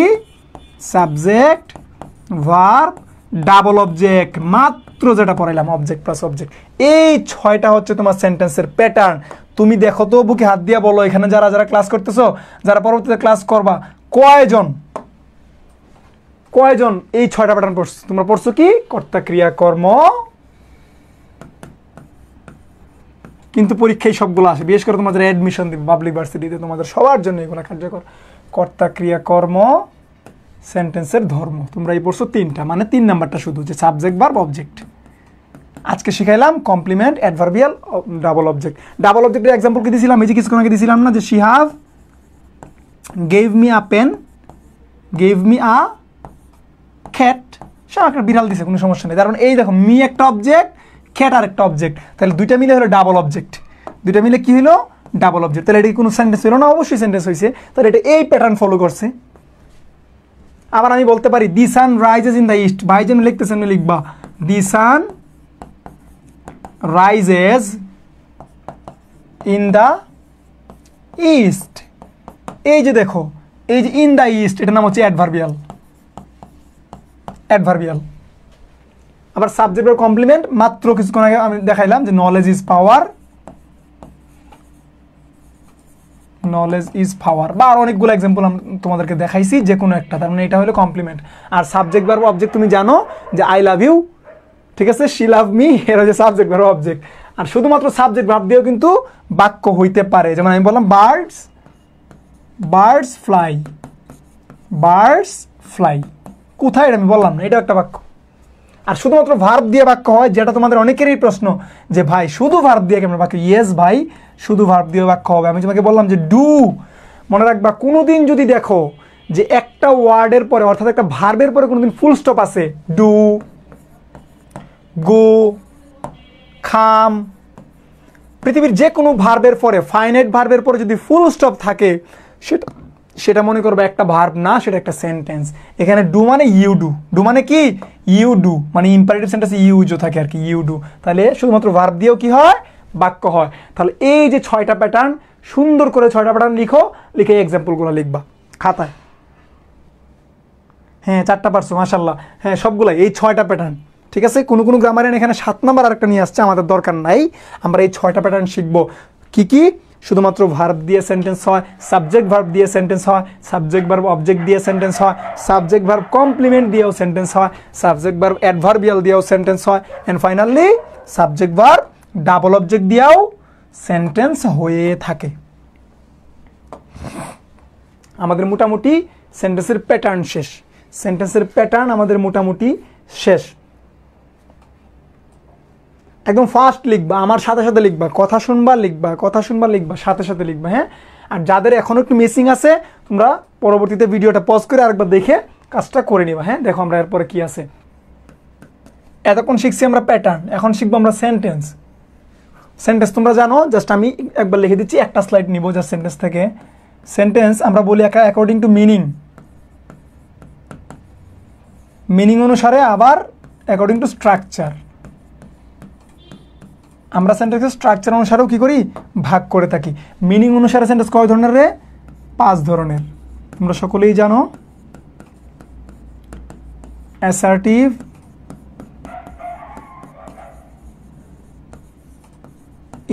subject verb double object, মাত্র যেটা পড়াইলাম, অবজেক্ট প্লাস অবজেক্ট। এই 6টা হচ্ছে তোমার সেন্টেন্সের প্যাটার্ন। তুমি দেখো তো, বুকে হাত দিয়ে বলো, এখানে যারা যারা ক্লাস করতেছো, যারা পরবর্তীতে ক্লাস করবা, কয়জন এই 6টা প্যাটার্ন পড়ছো? তোমরা পড়ছো কি? কর্তা ক্রিয়া কর্ম, কিন্তু পরীক্ষায় সবগুলো আসে, বিশেষ করে তোমাদের অ্যাডমিশন দিবে পাবলিক ভার্সিটিতে, তোমাদের সবার জন্য এগুলো কার্যকর। কর্তা ক্রিয়া কর্ম, সেন্টেন্সের ধর্ম, তোমরা এই পড়ছো 3টা, মানে 3 নাম্বারটা শুধু, যে সাবজেক্ট ভার্ব অবজেক্ট। আজকে শিখাইলাম complement, adverbial, double object. Double অবজেক্টের এক্সাম্পল কি দিয়েছিলাম? এই যে কিছুক্ষণ আগে দিয়েছিলাম না, যে she have gave me a pen, gave me a cat, সে একটা বিড়াল দিছে, কোনো সমস্যা নেই। কারণ এই দেখো, মি একটা অবজেক্ট, ক্যাট আর একটা অবজেক্ট, তাহলে দুইটা মিলে হলো ডাবল অবজেক্ট। দুইটা মিলে কি হলো? Double object. তাহলে এটা কোনো সেন্টেন্স হলো না? অবশ্যই সেন্টেন্স হয়েছে। তাহলে এটা এই প্যাটার্ন ফলো করছে। আবার আমি বলতে পারি the sun rises in the east, ভাই যেন লিখতেছেন লিখবা the sun rises in the east. এই যে দেখো, এই যে ইন দ্য ইস্ট, এটার নাম হচ্ছে অ্যাডভার্বিয়াল। অ্যাডভার্বিয়াল। আবার সাবজেক্ট ভার্ব কমপ্লিমেন্ট, মাত্র কিছুক্ষণ আগে আমি দেখাইলাম যে knowledge is power, knowledge is power, বা আর অনেকগুলো এক্সাম্পল আমি তোমাদেরকে দেখাইছি, যে কোনো একটা। তার মানে এটা হলো কমপ্লিমেন্ট। আর সাবজেক্ট ভার্ব অবজেক্ট তুমি জানো যে আই লাভ ইউ, ঠিক আছে, শি লাভ মি, এর হচ্ছে সাবজেক্ট ভার্ব অবজেক্ট। আর শুধুমাত্র সাবজেক্ট ভার্ব দিয়েও কিন্তু বাক্য হইতে পারে। যেমন আমি বললাম বার্ডস ফ্লাই, বার্ডস ফ্লাই, কোথায়? এটা আমি বললাম না, এটা একটা বাক্য। আর শুধুমাত্র ভার্ব দিয়ে বাক্য হয়, যেটা তোমাদের অনেকেরই প্রশ্ন যে ভাই শুধু ভার্ব দিয়ে কেমন বাক্য? ইয়েস ভাই, শুধু ভার্ব দিয়ে বাক্য হবে। আমি তোমাকে বললাম যে ডু, মনে রাখবা, কোনোদিন যদি দেখো যে একটা ওয়ার্ডের পরে, অর্থাৎ একটা ভার্বের পরে কোনোদিন ফুল স্টপ আছে, ডু, গো, খাম, পৃথিবীর যে কোনো ভার্বের পরে, ফাইনাইট ভার্বের পরে যদি ফুল স্টপ থাকে, সেটা মনে করবে একটা ভার্ব না, সেটা একটা সেন্টেন্স। এখানে ডু মানে ইউ ডু, ডু মানে কি? ইউ ডু, মানে ইম্পারেটিভ সেন্টেন্স ইউজও থাকে আর কি, ইউ ডু। তাহলে শুধুমাত্র ভার্ব দিয়েও কি হয়? বাক্য হয়। তাহলে এই যে 6টা প্যাটার্ন, সুন্দর করে 6টা প্যাটার্ন লিখো, লিখে এক্সাম্পলগুলো লিখবা খাতায়। হ্যাঁ, 4টা পারছো, মাশাআল্লাহ। হ্যাঁ, সবগুলাই এই 6টা প্যাটার্ন, ঠিক আছে। কোনো কোনো গ্রামারিয়ান এখানে 7 নাম্বার আরেকটা নিয়ে আসছে, আমাদের দরকার নাই। আমরা এই 6টা প্যাটার্ন শিখবো। কি কি? শুধুমাত্র ভার্ব দিয়ে সেন্টেন্স হয়, সাবজেক্ট ভার্ব দিয়ে সেন্টেন্স হয়, সাবজেক্ট ভার্ব অবজেক্ট দিয়ে সেন্টেন্স হয়, সাবজেক্ট ভার্ব কমপ্লিমেন্ট দিয়েও সেন্টেন্স হয়, সাবজেক্ট ভার্ব অ্যাডভার্বিয়াল দিয়েও সেন্টেন্স হয়, and finally subject verb double object দিয়েও সেন্টেন্স হয়ে থাকে। আমাদের মোটামুটি সেন্টেন্সের প্যাটার্ন শেষ। সেন্টেন্সের প্যাটার্ন আমাদের মোটামুটি শেষ। একদম ফাস্ট লিখবা, আমার সাথে সাথে লিখবা, কথা শুনবা লিখবা, কথা শুনবা লিখবা, সাথে সাথে লিখবা। হ্যাঁ, আর যাদের এখনো একটু মিসিং আছে, তোমরা পরবর্তীতে ভিডিওটা পজ করে আরেকবার দেখে কাজটা করে নিবা। হ্যাঁ, দেখো আমরা এরপরে কি আছে। এতক্ষণ শিখছি আমরা প্যাটার্ন, এখন শিখবো আমরা সেন্টেন্স। সেন্টেন্স তোমরা জানো, জাস্ট আমি একবার লিখে দিচ্ছি, একটা স্লাইড নিব জাস্ট সেন্টেন্স থেকে। সেন্টেন্স আমরা বলি অ্যাকর্ডিং টু মিনিং, মিনিং অনুসারে, আবার অ্যাকর্ডিং টু স্ট্রাকচার। আমরা সেন্টেন্সের স্ট্রাকচার অনুসারেও কি করি? ভাগ করে থাকি। মিনিং অনুসারে সেন্টেন্স কয় ধরনের রে? 5 ধরনের। তোমরা সকলেই জানো, অ্যাসার্টিভ,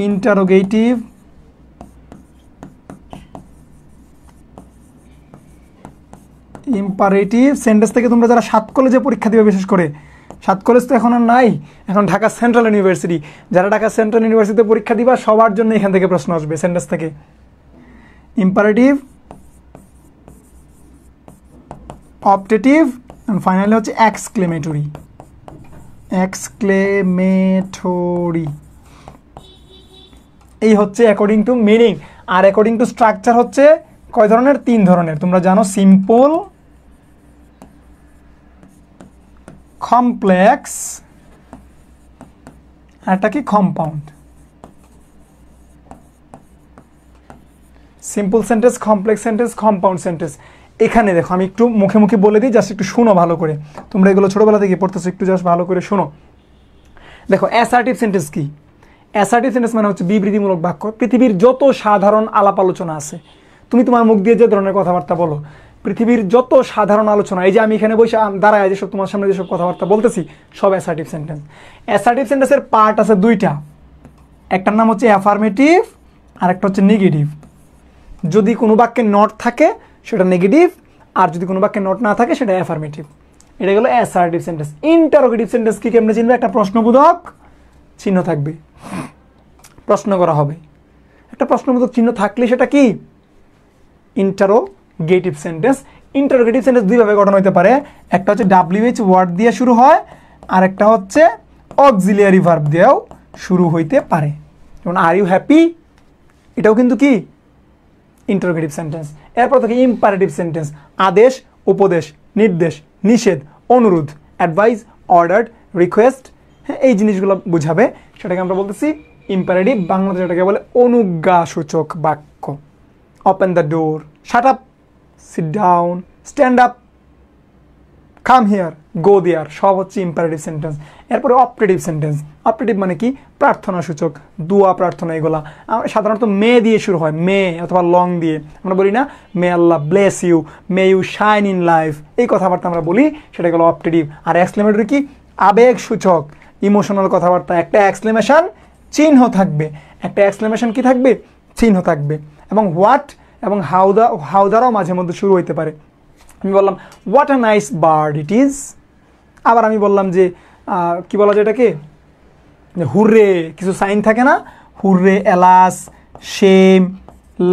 ইন্টারোগেটিভ, ইম্পারেটিভ সেন্টেন্স থেকে তোমরা যারা 7 কলেজে পরীক্ষা দিবে, বিশেষ করে 7 কলেজ তো এখন আর নাই, এখন ঢাকা সেন্ট্রাল ইউনিভার্সিটি, যারা ঢাকা সেন্ট্রাল ইউনিভার্সিটিতে পরীক্ষা দিবা সবার জন্য এখান থেকে প্রশ্ন আসবে সেন্টেন্স থেকে। ইম্পারেটিভ, অপটেটিভ, এন্ড ফাইনালি হচ্ছে এক্সক্লেমেটরি। এই হচ্ছে অ্যাকর্ডিং টু মিনিং। আর অ্যাকর্ডিং টু স্ট্রাকচার হচ্ছে কয় ধরনের? 3 ধরনের। তোমরা জানো সিম্পল, কমপ্লেক্স, আর একটা কি compound. Simple sentence, complex sentence, compound sentence. এখানে দেখো আমি একটু মুখে মুখে বলে দিই, জাস্ট একটু শুনো ভালো করে। তোমরা এগুলো ছোটবেলা থেকে পড়তেছো, একটু জাস্ট ভালো করে শোনো। দেখো অ্যাসার্টিভ সেন্টেন্স কি? অ্যাসার্টিভ সেন্টেন্স মানে হচ্ছে বিবৃতিমূলক বাক্য। পৃথিবীর যত সাধারণ আলাপ আলোচনা আছে, তুমি তোমার মুখ দিয়ে যে ধরনের কথাবার্তা বলো, পৃথিবীর যত সাধারণ আলোচনা, এই যে আমি এখানে বসে দাঁড়ায় যেসব তোমার সামনে যেসব কথাবার্তা বলতেছি, সব অ্যাসার্টিভ সেন্টেন্স। অ্যাসার্টিভ সেন্টেন্সের পার্ট আছে 2টা, একটার নাম হচ্ছে অ্যাফার্মেটিভ আর একটা হচ্ছে নেগেটিভ। যদি কোনো বাক্যে নট থাকে সেটা নেগেটিভ, আর যদি কোনো বাক্যে নট না থাকে সেটা অ্যাফার্মেটিভ। এটা গেলো অ্যাসার্টিভ সেন্টেন্স। ইন্টারোগেটিভ সেন্টেন্স কি কেমনে চিনবে? একটা প্রশ্নবোধক চিহ্ন থাকবে, প্রশ্ন করা হবে, একটা প্রশ্নবোধক চিহ্ন থাকলে সেটা কি? Interrogative sentence. ইন্টারোগেটিভ সেন্টেন্স 2 ভাবে গঠন হতে পারে, একটা হচ্ছে WH ওয়ার্ড দিয়ে শুরু হয়, আর একটা হচ্ছে অক্সিলিয়ারি ভার্ব দিয়েও শুরু হইতে পারে। যেমন আর ইউ হ্যাপি, এটাও কিন্তু কি ইন্টারোগেটিভ সেন্টেন্স। এরপর থেকে ইম্পারেটিভ সেন্টেন্স, আদেশ, উপদেশ, নির্দেশ, নিষেধ, অনুরোধ, অ্যাডভাইস, অর্ডার, রিকোয়েস্ট, হ্যাঁ এই জিনিসগুলো বুঝাবে, সেটাকে আমরা বলতেছি ইম্পারেটিভ। বাংলাতে যেটাকে বলে অনুজ্ঞাসূচক বাক্য। Open the door, shut up, sit down, stand up, come here, go there, সব হচ্ছে ইম্পারেটিভ সেন্টেন্স। এরপরে অপটেটিভ সেন্টেন্স। অপটেটিভ মানে কি? প্রার্থনা সূচক, দোয়া, প্রার্থনা, এগুলা আমরা সাধারণত মে দিয়ে শুরু হয়, মে অথবা লং দিয়ে আমরা বলি না, may Allah bless you, may you shine in life, এই কথাবার্তা আমরা বলি, সেটা গেলো অপটেটিভ। আর এক্সক্লেমেটরি কি? আবেগ সূচক, ইমোশনাল কথাবার্তা, একটা এক্সক্লেমেশন চিহ্ন থাকবে, একটা এক্সক্লেমেশন কি থাকবে? চিহ্ন থাকবে। এবং হোয়াট এবং হাউ দ্বারাও মাঝে মধ্যে শুরু হইতে পারে। আমি বললাম what a nice bird it is, আবার আমি বললাম যে কি বলা যায় এটাকে, হুররে, কিছু সাইন থাকে না, hurrah, alas, shame,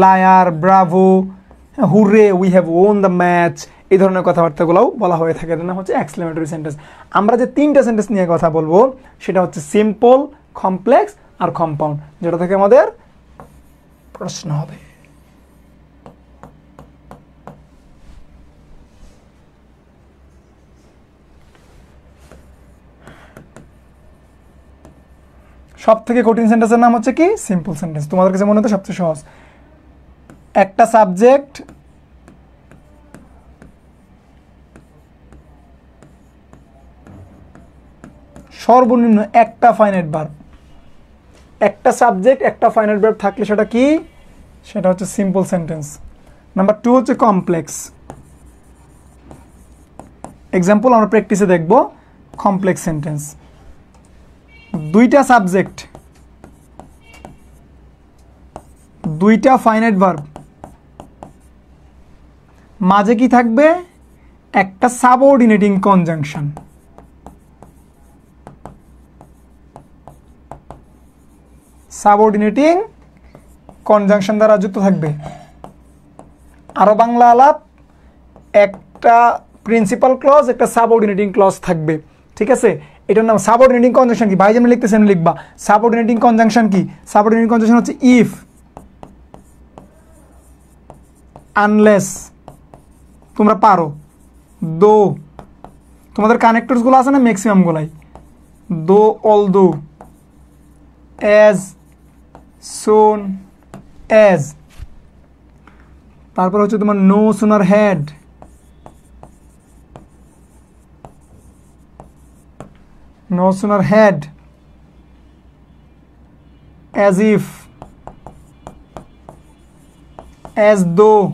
liar, bravo, hurrah, we have won the match, এই ধরনের কথাবার্তাগুলোও বলা হয়ে থাকে। এর নাম হচ্ছে এক্সক্লেমেটরি সেন্টেন্স। আমরা যে 3টা সেন্টেন্স নিয়ে কথা বলবো সেটা হচ্ছে সিম্পল, কমপ্লেক্স আর কম্পাউন্ড, যেটা থেকে আমাদের প্রশ্ন হবে। সব থেকে কঠিন সেন্টেন্সের নাম হচ্ছে কি? Simple sentence. তোমাদের কাছে মনে হতো সবচেয়ে সহজ। একটা সাবজেক্ট, সর্বনিম্ন একটা ফাইনাইট ভার্ব। একটা সাবজেক্ট, একটা ফাইনাইট ভার্ব থাকলে সেটা কি? সেটা হচ্ছে সিম্পল সেন্টেন্স। নাম্বার 2 হচ্ছে কমপ্লেক্স। এক্সাম্পল আমরা প্র্যাকটিসে দেখব। কমপ্লেক্স সেন্টেন্স, 2টা সাবজেক্ট, 2টা ফাইনাইট ভার্ব, মাঝে কি থাকবে? একটা সাবঅর্ডিনেটিং কনজাংশন। সাবঅর্ডিনেটিং কনজাংশন দ্বারা যুক্ত থাকবে। আরো বাংলা আলাপ, একটা প্রিন্সিপাল ক্লজ, একটা সাবঅর্ডিনেটিং ক্লজ থাকবে, ঠিক আছে? এটার নাম সাবঅর্ডিনেটিং কনজাংশন কি? ভাই যেমন লিখতেছেন লিখবা। সাবঅর্ডিনেটিং কনজাংশন কি? সাবঅর্ডিনেটিং কনজাংশন হচ্ছে ইফ, আনলেস, তোমরা পারো, দো, তোমাদের কানেক্টরসগুলো আছে না ম্যাক্সিমামগুলাই, দো, অলদো, অ্যাজ, সোন, অ্যাজ। তারপর হচ্ছে তোমার no sooner had, no sooner had, as if, as though,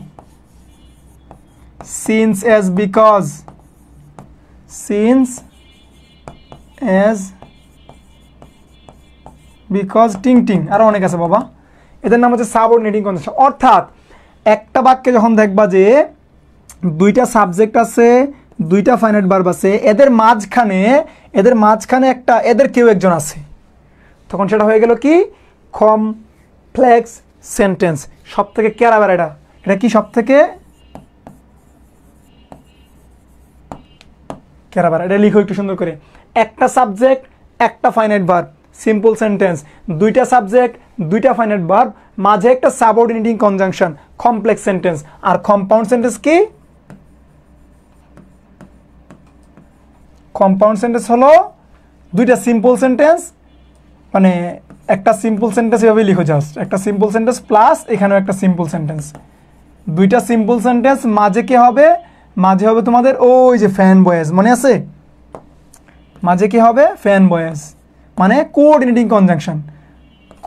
since, as, because, since, as, because, টিং টিং, আরো অনেক আছে বাবা। এদের নাম হচ্ছে সাবঅর্ডিনেটিং কনজাংশন। অর্থাৎ একটা বাক্যে যখন দেখবা যে দুইটা সাবজেক্ট আছে, দুইটা ফাইনাইট ভার্ব আছে, এদের মাঝখানে একটা এদের কেউ একজন আছে, তখন সেটা হয়ে গেল কি কমপ্লেক্স সেন্টেন্স। সব থেকে ক্যারাবার এটা কি সব থেকে ক্যারাবার, এটা লিখো একটু সুন্দর করে। একটা সাবজেক্ট একটা ফাইনাইট ভার্ব, সিম্পল সেন্টেন্স। দুইটা সাবজেক্ট দুইটা ফাইনাইট ভার্ব, মাঝে একটা সাবঅর্ডিনেটিং কনজাংশন, কমপ্লেক্স সেন্টেন্স। আর কম্পাউন্ড সেন্টেন্স কি? কম্পাউন্ড সেন্টেন্স হলো দুইটা সিম্পল সেন্টেন্স, মানে একটা সিম্পল সেন্টেন্স এভাবে লিখো, জাস্ট একটা সিম্পল সেন্টেন্স প্লাস এখানেও একটা সিম্পল সেন্টেন্স, দুইটা সিম্পল সেন্টেন্স, মাঝে কি হবে? মাঝে হবে তোমাদের ওই যে ফ্যান বয়েজ, মনে আছে? মাঝে কি হবে? ফ্যান বয়েজ, মানে কোঅর্ডিনেটিং কনজাংশন।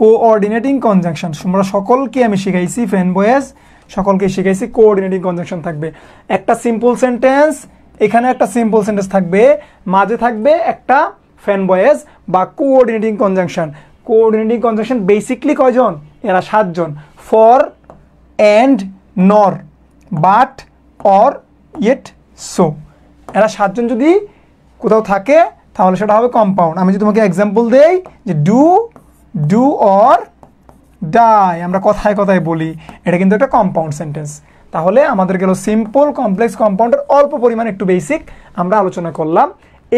কোঅর্ডিনেটিং কনজাংশন তোমরা সকলকে আমি শিখাইছি, ফ্যান বয়েজ সকলকে শিখাইছি, কোঅর্ডিনেটিং কনজাংশন থাকবে। একটা সিম্পল সেন্টেন্স, এখানে একটা সিম্পল সেন্টেন্স থাকবে, মাঝে থাকবে একটা ফ্যান বয়েজ বা coordinating conjunction. Coordinating conjunction basically কয়জন? এরা 7 জন। ফর, অ্যান্ড, নর, বাট, অর, ইয়েট, সো। এরা 7 জন যদি কোথাও থাকে তাহলে সেটা হবে কম্পাউন্ড। আমি যদি তোমাকে এক্সাম্পল দেই যে ডু অর ডাই, আমরা কথায় কথায় বলি, এটা কিন্তু একটা কম্পাউন্ড সেন্টেন্স। তাহলে আমাদের গেল সিম্পল, কমপ্লেক্স, কম্পাউন্ডের অল্প পরিমাণে একটু বেসিক আমরা আলোচনা করলাম।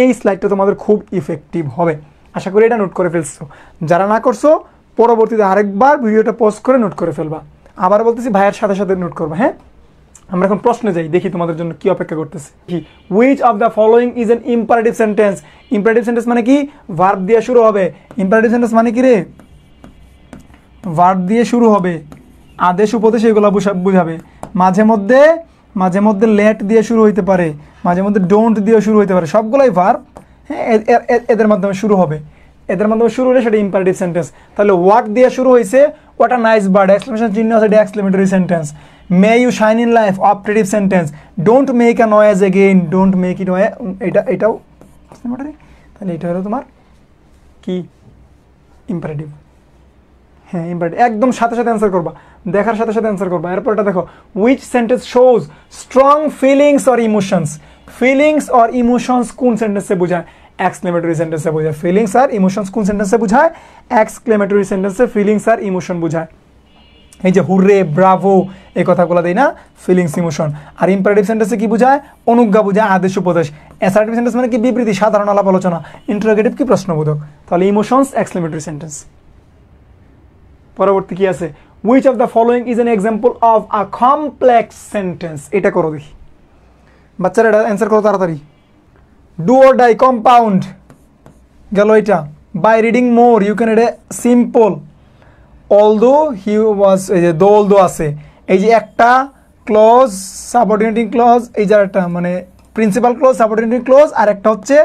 এই স্লাইডটা তোমাদের খুব ইফেক্টিভ হবে, আশা করি এটা নোট করে ফেলছো। যারা না করছো পরবর্তীতে আরেকবার ভিডিওটা পজ করে নোট করে ফেলবা। আবার বলতেছি ভাইয়ের সাথে সাথে নোট করবা, হ্যাঁ? আমরা এখন প্রশ্নে যাই, দেখি তোমাদের জন্য কি অপেক্ষা করতেছে। Which of the following is an imperative sentence? Imperative sentence মানে কি? ভার্ব দিয়ে শুরু হবে। ইম্পারেটিভ সেন্টেন্স মানে কি রে? ভার্ব দিয়ে শুরু হবে, আদেশ উপদেশ এগুলো বুঝাবে। মাঝে মধ্যে লেট দিয়ে শুরু হইতে পারে, মাঝে মধ্যে ডোন্ট দিয়ে শুরু হইতে পারে, সবগুলাই ভার্ব, হ্যাঁ? এদের মাধ্যমে শুরু হবে, এদের মাধ্যমে শুরু হলে সেটা ইম্পারেটিভ সেন্টেন্স। তাহলে হোয়াট দিয়ে শুরু হয়েছে, what a nice bird, exclamation চিহ্ন আছে, এটা exclamatory sentence. May you shine in life, optative sentence. Don't make a noise again, don't make it noise, এটাও এক্সক্লেমেটরি। তাহলে এটা হলো তোমার কি? ইম্পারেটিভ। হ্যাঁ, ইম্পারেটিভ। একদম সাথে সাথে অ্যান্সার করবা, দেখার সাথে সাথে অ্যান্সার করবা। এরপর এটা দেখো, which sentence shows strong feelings or emotions? Feelings or emotions কোন সেন্টেন্সে বোঝায়? এক্সক্লেমেটরি সেন্টেন্সে বোঝায়। ফিলিংস আর ইমোশনস কোন সেন্টেন্সে বোঝায়? এক্সক্লেমেটরি সেন্টেন্সে ফিলিংস আর ইমোশন বোঝায়। এই যে হুররে, ব্রাভো, এই কথাগুলো দেই না, ফিলিংস, ইমোশন। আর ইম্পারেটিভ সেন্টেন্সে কি বোঝায়? অনুজ্ঞা বোঝায়, আদেশ উপদেশ। অ্যাসার্টিভ সেন্টেন্স মানে কি? বিবৃতি, সাধারণ আলাপ আলোচনা। ইন্টারোগেটিভ কি? প্রশ্নবোধক। তাহলে ইমোশনস, এক্সক্লেমেটরি সেন্টেন্স। পরবর্তী কি আছে? Which of the following is an example of a complex sentence? এটা করো দেখি, বাচ্চারা এটা অ্যান্সার করো তাড়াতাড়ি। ডু অর ডাই, কম্পাউন্ড গেল এটা। By reading more, you can, এটা সিম্পল। অলদো হি ওয়াজ, এই যে দো অলদো আছে, এই যে একটা ক্লজ, সাবঅর্ডিনেটিং ক্লজ, এই যে একটা মানে প্রিন্সিপাল ক্লজ, সাবঅর্ডিনেটিং ক্লজ, আর একটা হচ্ছে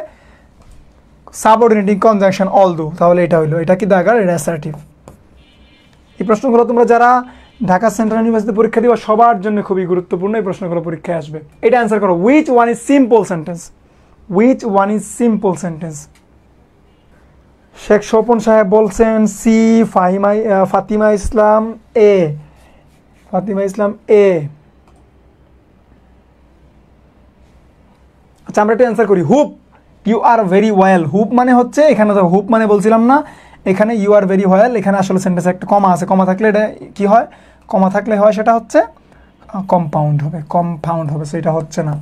সাবঅর্ডিনেটিং কনজাংশন অলদো। তাহলে এটা হইলো, এটা কি দাগার, এটা অ্যাসার্টিভ। এই প্রশ্নগুলো তোমরা যারা ঢাকা সেন্ট্রাল ইউনিভার্সিটি পরীক্ষা দিবা সবার জন্য খুবই গুরুত্বপূর্ণ, এই প্রশ্নগুলো পরীক্ষায় আসবে। এটা অ্যান্সার করো, which one is simple sentence? Which one is simple sentence? Sheikh Swapan সাহেব বলছেন সি, ফাতিমা ইসলাম এ, ফাতিমা ইসলাম এ। আচ্ছা, আমরা একটা অ্যান্সার করি। হুপ, ইউ আর ভেরি ওয়েল। হুপ মানে হচ্ছে, এখানে তো হুপ মানে বলছিলাম না, এখানে ইউ আর ভেরি ওয়েল, এখানে আসলে সেন্টেন্সে একটা কমা আছে, কমা থাকলে এটা কি হয়? কমা থাকলে হয় সেটা হচ্ছে কম্পাউন্ড হবে, কম্পাউন্ড হবে, সেটা হচ্ছে না।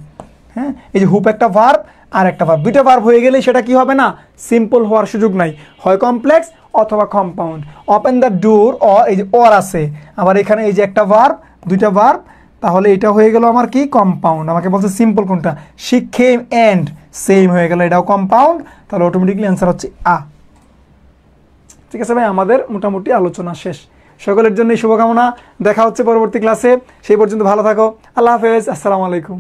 হ্যাঁ, এই যে হুপ একটা ভার্ব আর একটা ভার্ব, দুইটা ভার্ব হয়ে গেলে সেটা কি হবে না? সিম্পল হওয়ার সুযোগ নাই, হয় কমপ্লেক্স অথবা compound. Open the door, or, এই যে অর আছে, আবার এখানে এই যে একটা ভার্ব, দুইটা ভার্ব, তাহলে এটা হয়ে গেল আমার কি? কম্পাউন্ড। আমাকে বলছে সিম্পল কোনটা? শি কেম এন্ড, সেম হয়ে গেল, এটাও কম্পাউন্ড। তাহলে অটোমেটিকলি অ্যান্সার হচ্ছে আ। ঠিক আছে ভাই, আমাদের মোটামুটি আলোচনা শেষ। সকলের জন্য শুভকামনা, দেখা হচ্ছে পরবর্তী ক্লাসে। সেই পর্যন্ত ভালো থাকো, আল্লাহ হাফেজ, আসসালামু আলাইকুম।